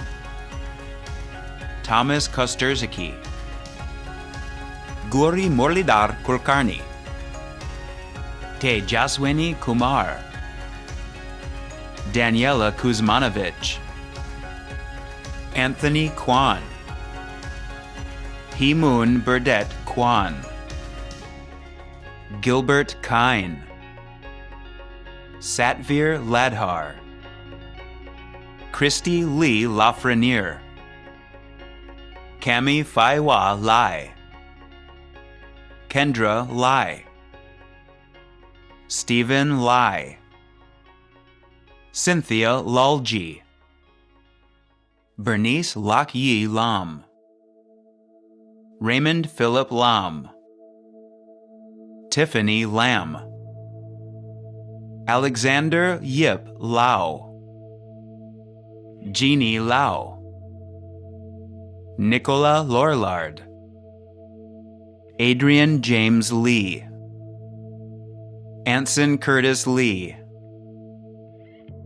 Thomas Kosterzaki, Guri Morlidar Kulkarni, Tejaswini Kumar, Daniela Kuzmanovich, Anthony Kwan, Himun Burdette Kwan, Gilbert Kine, Satvir Ladhar, Christy Lee Lafreniere, Cami Phaiwa Lai, Kendra Lai, Stephen Lai, Cynthia Lalji, Bernice Lak-Yi Lam, Raymond Philip Lam, Tiffany Lam, Alexander Yip Lau, Jeannie Lau, Nicola Lorillard, Adrian James Lee, Anson Curtis Lee,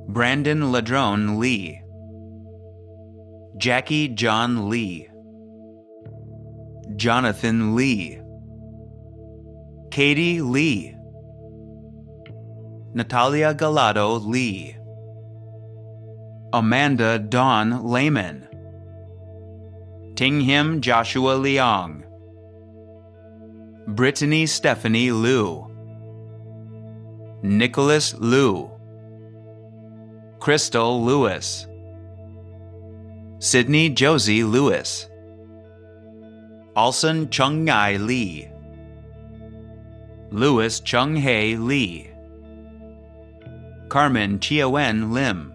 Brandon Ladrone Lee, Jackie John Lee, Jonathan Lee, Katie Lee, Natalia Galado Lee, Amanda Dawn Lehman, Tinghim Joshua Leong, Brittany Stephanie Liu, Nicholas Liu, Crystal Lewis, Sydney Josie Lewis, Alson Chung-Ngai Lee, Louis Chung-Hae Lee, Carmen Chia-Wen Lim,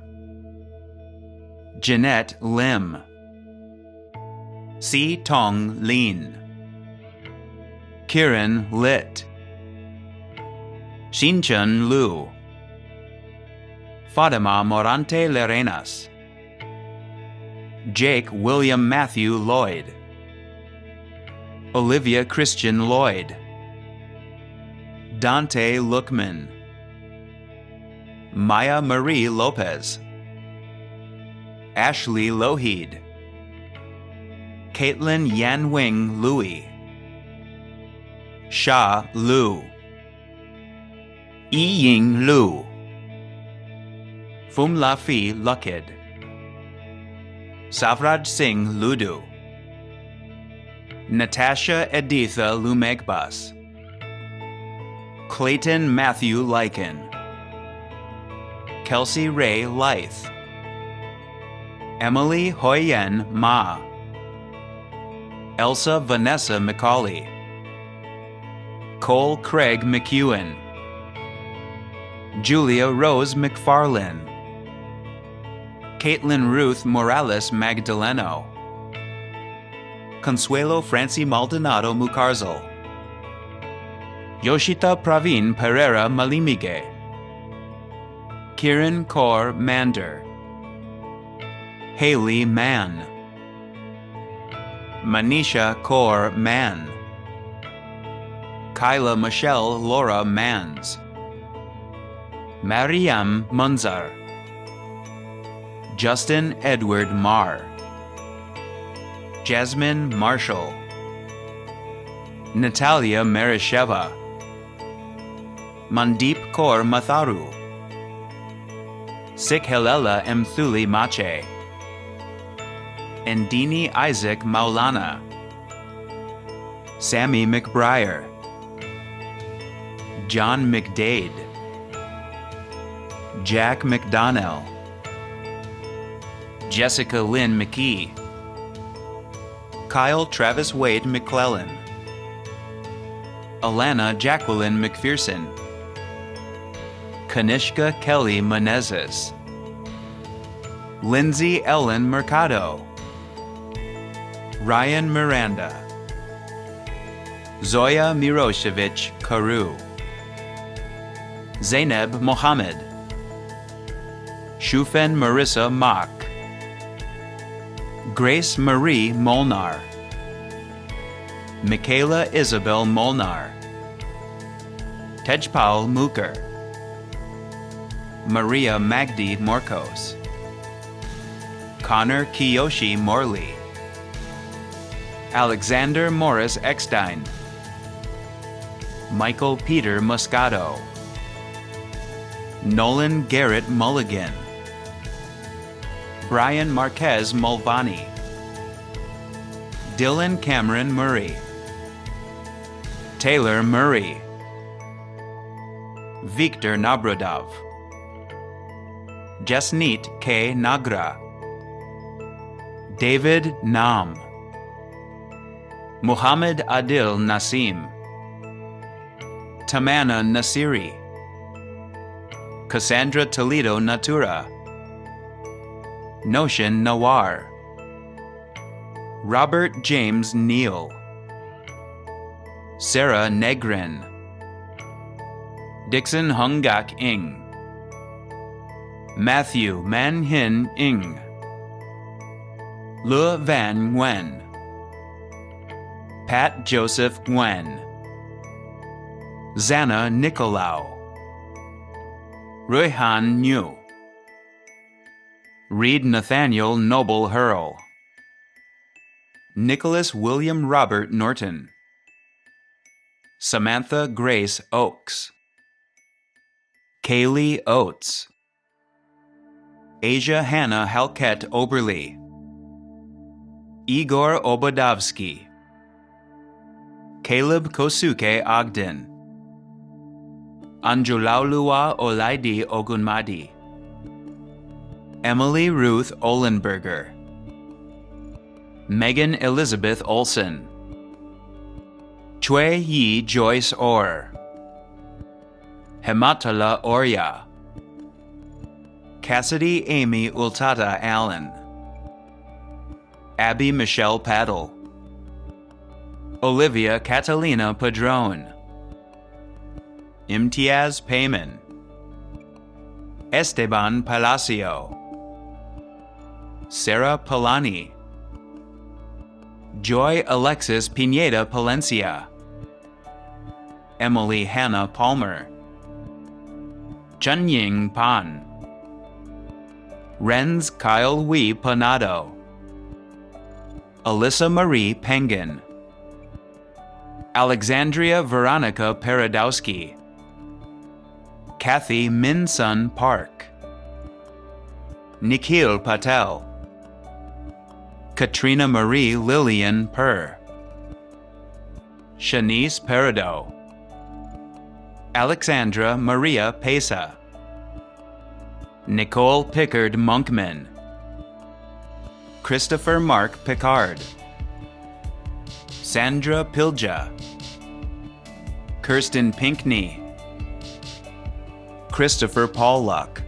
Jeanette Lim, Si Tong Lin, Kiran Lit, Xinchen Lu, Fatima Morante Lerenas, Jake William Matthew Lloyd, Olivia Christian Lloyd, Dante Lookman, Maya Marie Lopez, Ashley Loheed, Caitlin Yanwing Louie, Sha Lu, Yi-Ying Lu, Phum La-Phi Luckid, Savraj Singh Ludu, Natasha Editha Lumegbas, Clayton Matthew Lycan, Kelsey Ray Lythe, Emily Hoyen Ma, Elsa Vanessa McCauley, Cole Craig McEwen, Julia Rose McFarlane, Caitlin Ruth Morales Magdaleno, Consuelo Francie Maldonado Mucarzal, Yoshita Praveen Pereira Malimige, Kiran Kaur Mander, Haley Mann, Manisha Kaur Mann, Kyla Michelle Laura Mans, Mariam Munzar, Justin Edward Marr, Jasmine Marshall, Natalia Marisheva, Mandeep Kaur Matharu, Sikhelela Mthuli Mache, Endini Isaac Maulana, Sammy McBriar, John McDade, Jack McDonnell, Jessica Lynn McKee, Kyle Travis Wade McClellan, Alana Jacqueline McPherson, Kanishka Kelly Menezes, Lindsay Ellen Mercado, Ryan Miranda, Zoya Miroshevich Karu, Zainab Mohammed, Shufen Marissa Mock, Grace Marie Molnar, Michaela Isabel Molnar, Tejpal Muker, Maria Magdi Morkos, Connor Kiyoshi Morley, Alexander Morris Eckstein, Michael Peter Moscato, Nolan Garrett Mulligan, Brian Marquez Mulvani, Dylan Cameron Murray, Taylor Murray, Viktor Nabrodov, Jasneet K. Nagra, David Nam, Muhammad Adil Nasim, Tamana Nasiri, Cassandra Toledo Natura, Notion Nawar, Robert James Neal, Sarah Negrin, Dixon Hungak Ing, Matthew Man Hin Ing, Le Van Nguyen, Pat Joseph Nguyen, Zana Nicolau, Ruihan Nhu, Reed Nathaniel Noble Hurl, Nicholas William Robert Norton, Samantha Grace Oakes, Kaylee Oates, Asia Hannah Halket Oberly, Igor Obodovsky, Caleb Kosuke Ogden, Anjulaulua Olaidi Ogunmadi, Emily Ruth Ohlenberger, Megan Elizabeth Olson, Chue Yi Joyce Orr, Hematala Orya, Cassidy Amy Ultata Allen, Abby Michelle Paddle, Olivia Catalina Padrone, Imtiaz Payman, Esteban Palacio, Sarah Palani, Joy Alexis Pineda Palencia, Emily Hannah Palmer, Chunying Pan, Renz Kyle Wee Panado, Alyssa Marie Pengen, Alexandria Veronica Peradowski, Kathy Min-sun Park, Nikhil Patel, Katrina Marie Lillian Purr, Shanice Peridot, Alexandra Maria Pesa, Nicole Pickard Monkman, Christopher Mark Picard, Sandra Pilja, Kirsten Pinkney, Christopher Paul Luck,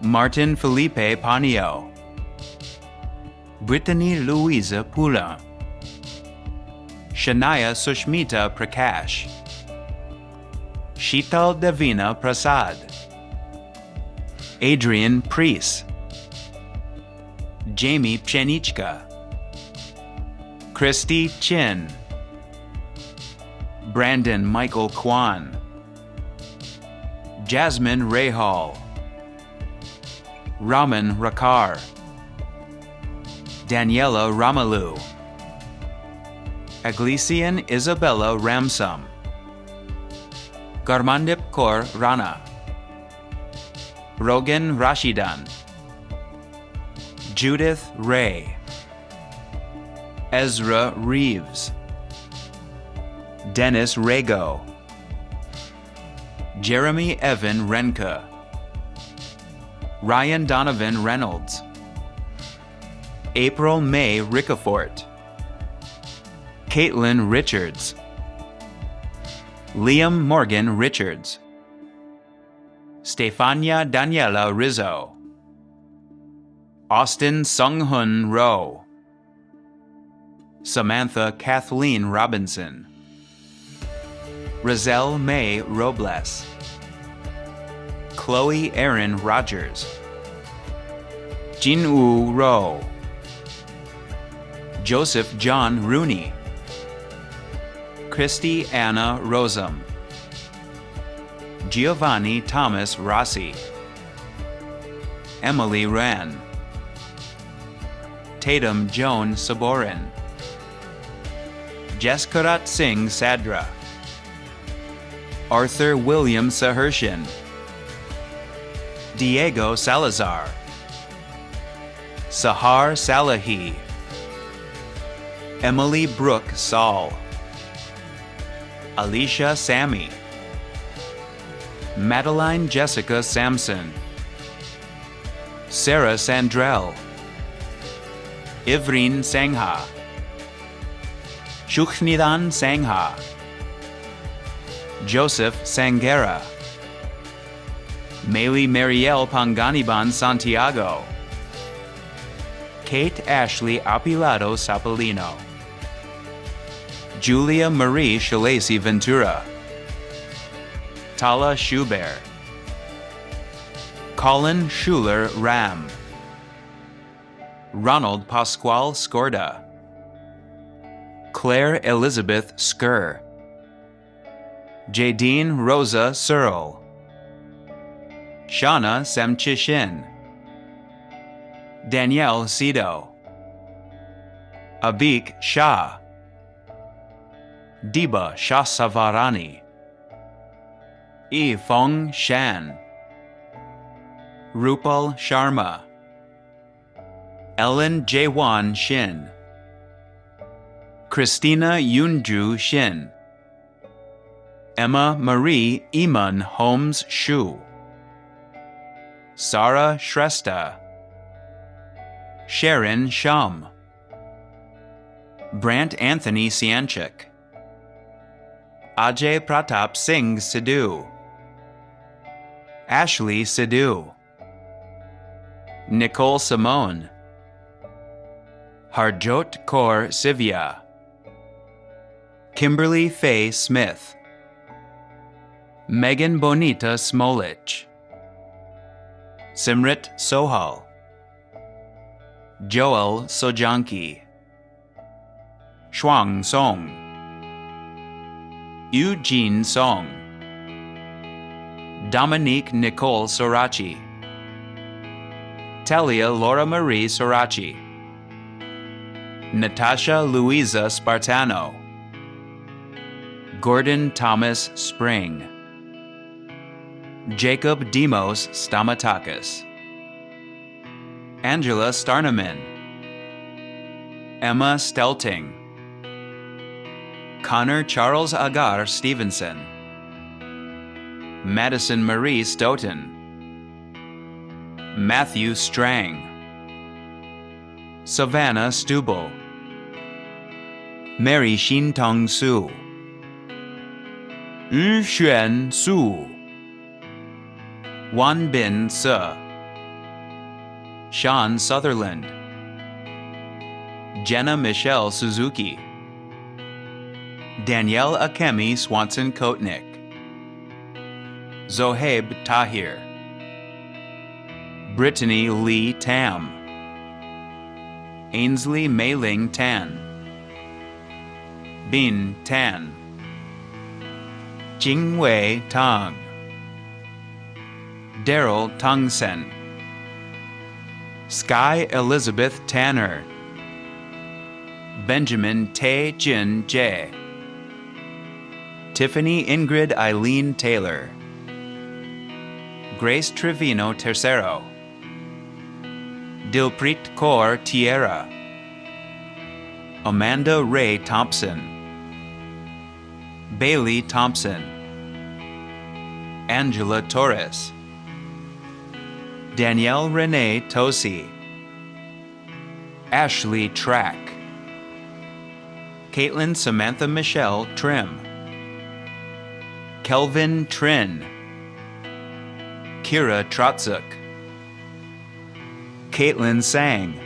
Martin Felipe Panio, Brittany Louisa Poulin, Shania Sushmita Prakash, Sheetal Davina Prasad, Adrian Priest, Jamie Pshenichka, Christy Chin, Brandon Michael Kwan, Jasmine Rahal, Raman Rakar, Daniela Ramalu, Aglician Isabella Ramsam, Garmandip Kaur Rana, Rogan Rashidan, Judith Ray, Ezra Reeves, Dennis Rago, Jeremy Evan Renka, Ryan Donovan Reynolds, April May Ricafort, Caitlin Richards, Liam Morgan Richards, Stefania Daniela Rizzo, Austin Sung-Hun Rowe, Samantha Kathleen Robinson, Rozelle May Robles, Chloe Erin Rogers, Jin-Woo Rowe, Joseph John Rooney, Christy Anna Rosam, Giovanni Thomas Rossi, Emily Ran, Tatum Joan Saborin, Jaskarat Singh Sadra, Arthur William Sahershin, Diego Salazar, Sahar Salahi, Emily Brooke Saul, Alicia Sammy, Madeline Jessica Sampson, Sarah Sandrell, Ivreen Sangha, Shukhnidan Sangha, Joseph Sangera, Mayli Mariel Panganiban Santiago, Kate Ashley Apilado Sapalino, Julia Marie Shalasi Ventura, Tala Schubert, Colin Schuler Ram, Ronald Pasquale Skorda, Claire Elizabeth Skur, Jadine Rosa Searle, Shauna Semchishin, Danielle Sido, Abik Shah, Diba Shasavarani, Yi Fong Shan, Rupal Sharma, Ellen Jaewon Shin, Christina Yunju Shin, Emma Marie Iman Holmes Shu, Sarah Shrestha, Sharon Shum, Brant Anthony Sianchik, Ajay Pratap Singh Sidhu, Ashley Sidhu, Nicole Simone, Harjot Kaur Sivya, Kimberly Faye Smith, Megan Bonita Smolich, Simrit Sohal, Joel Sojanki, Shuang Song, Eugene Song, Dominique Nicole Sorachi, Talia Laura Marie Sorachi, Natasha Louisa Spartano, Gordon Thomas Spring, Jacob Demos Stamatakis, Angela Starneman, Emma Stelting, Connor Charles Agar Stevenson, Madison Marie Stoughton, Matthew Strang, Savannah Stubel, Mary Shintong Su, Yu Xuan Su, Wan Bin Se, Sean Sutherland, Jenna Michelle Suzuki, Danielle Akemi Swanson Kotnik, Zohaib Tahir, Brittany Lee Tam, Ainsley Mei-Ling Tan, Bin Tan, Jingwei Tang, Daryl Tungsen, Sky Elizabeth Tanner, Benjamin Tae Jin Jae, Tiffany Ingrid Eileen Taylor, Grace Trevino Tercero, Dilpreet Kaur Tierra, Amanda Ray Thompson, Bailey Thompson, Angela Torres, Danielle Renee Tosi, Ashley Track, Caitlin Samantha Michelle Trim, Kelvin Trin, Kira Trotsuk, Caitlin Sang,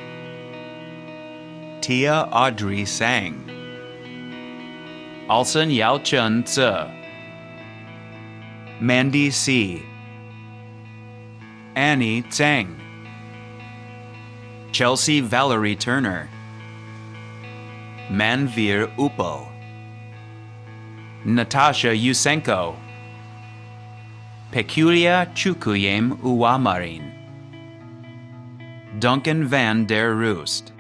Tia Audrey Sang, Alson Yao Chun Tse, Mandy C, Annie Tsang, Chelsea Valerie Turner, Manveer Upal, Natasha Yusenko, Peculia Chukuyem Uwamarin, Duncan van der Roost,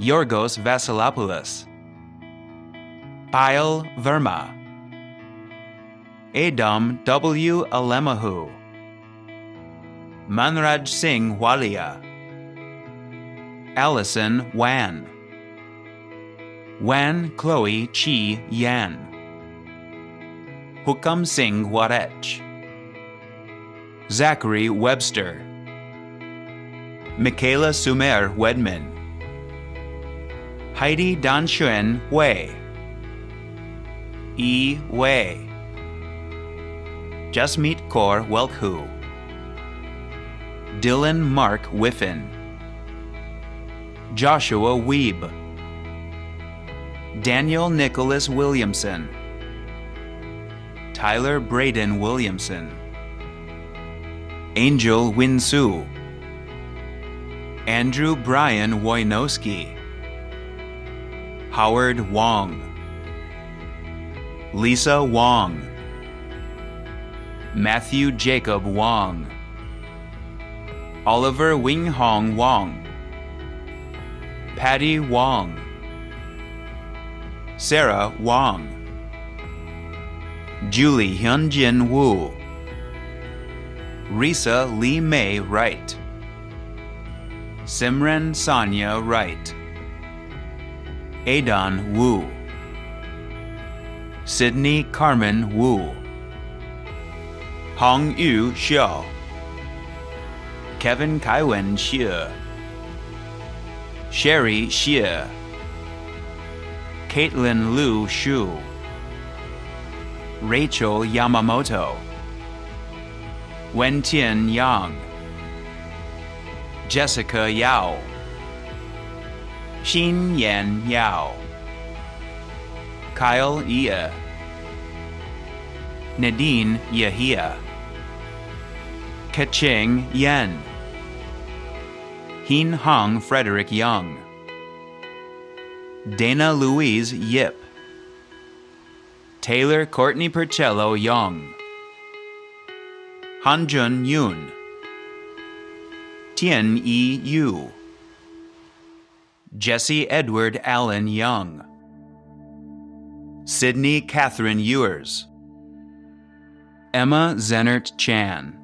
Yorgos Vasilopoulos, Payal Verma, Adam W. Alemahu, Manraj Singh Walia, Allison Wan, Wan Chloe Chi Yan, Hukam Singh Warech, Zachary Webster, Michaela Sumer Wedman, Heidi Danxuan Wei, E. Wei, Jasmeet Kaur Welkhu, Dylan Mark Whiffen, Joshua Weeb, Daniel Nicholas Williamson, Tyler Braden Williamson, Angel Winsu, Andrew Brian Wojnowski, Howard Wong, Lisa Wong, Matthew Jacob Wong, Oliver Wing Hong Wong, Patty Wong, Sarah Wong, Julie Hyunjin Wu, Risa Lee May Wright, Simran Sanya Wright, Adon Wu, Sydney Carmen Wu, Hong Yu Xiao, Kevin Kaiwen Xie, Sherry Xie, Caitlin Lu Shu, Rachel Yamamoto, Wentian Yang, Jessica Yao, Xin Yan Yao, Kyle Ia, Nadine Yahia, Kaching Yen, Hin Hong Frederick Young, Dana Louise Yip, Taylor Courtney Percello Young, Hanjun Yoon, Tien Yi Yu, Jesse Edward Allen Young, Sydney Catherine Ewers, Emma Zenert Chan,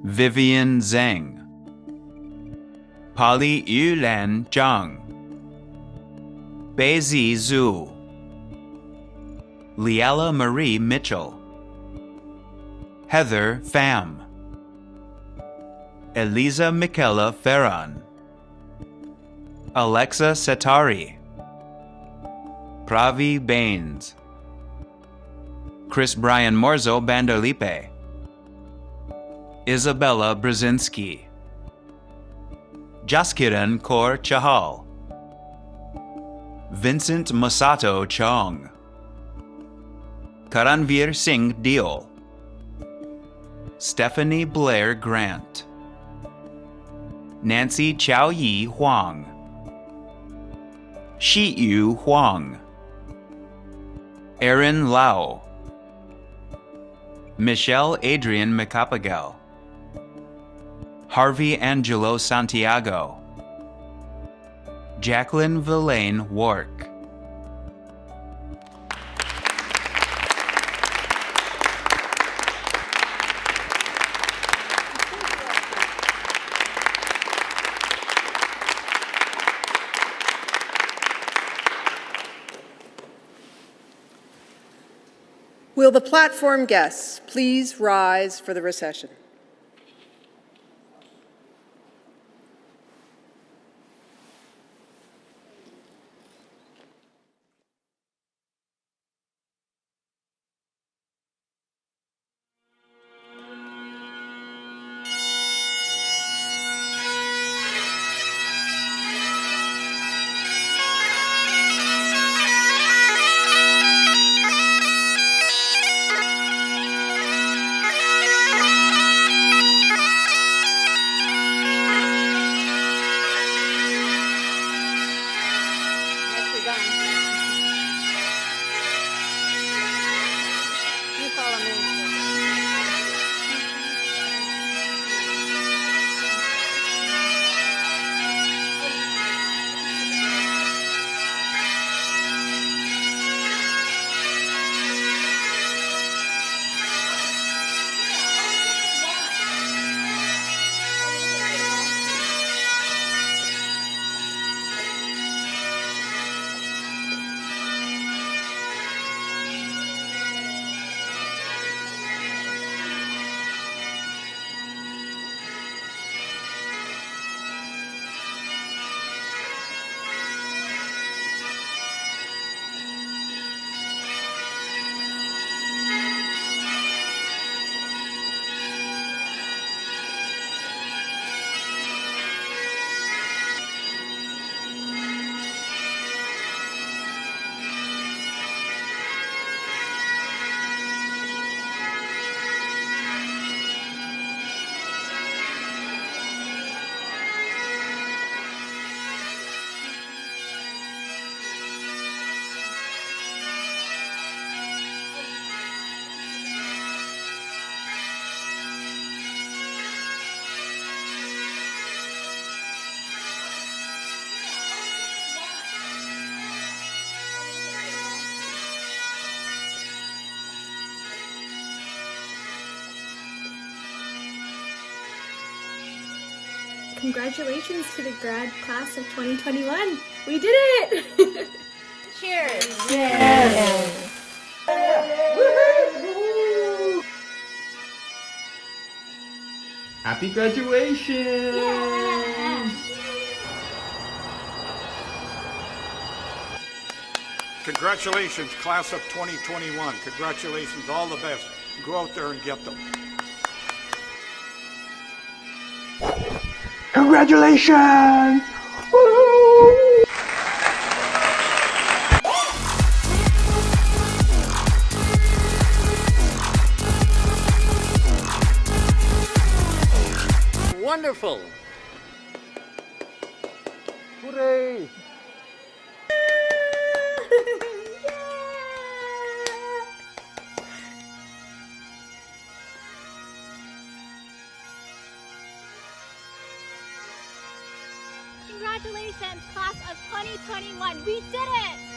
Vivian Zheng, Polly Yulan Zhang, Beizi Zhu, Liala Marie Mitchell, Heather Pham, Eliza Michaela Ferran, Alexa Setari, Pravi Baines, Chris Brian Morzo Banderlipe, Isabella Brzezinski, Jaskiran Kaur Chahal, Vincent Masato Chong, Karanveer Singh Deol, Stephanie Blair Grant, Nancy Chao Yi Huang, Shi Yu Huang, Aaron Lau, Michelle Adrian McCapagal, Harvey Angelo Santiago, Jacqueline Villain Wark. Will the platform guests please rise for the recession? Congratulations to the grad class of 2021. We did it! Cheers! Yes. Happy graduation! Congratulations, class of 2021. Congratulations, all the best. Go out there and get them. Congratulations! Woo! Wonderful! Hooray! Congratulations, class of 2021. We did it!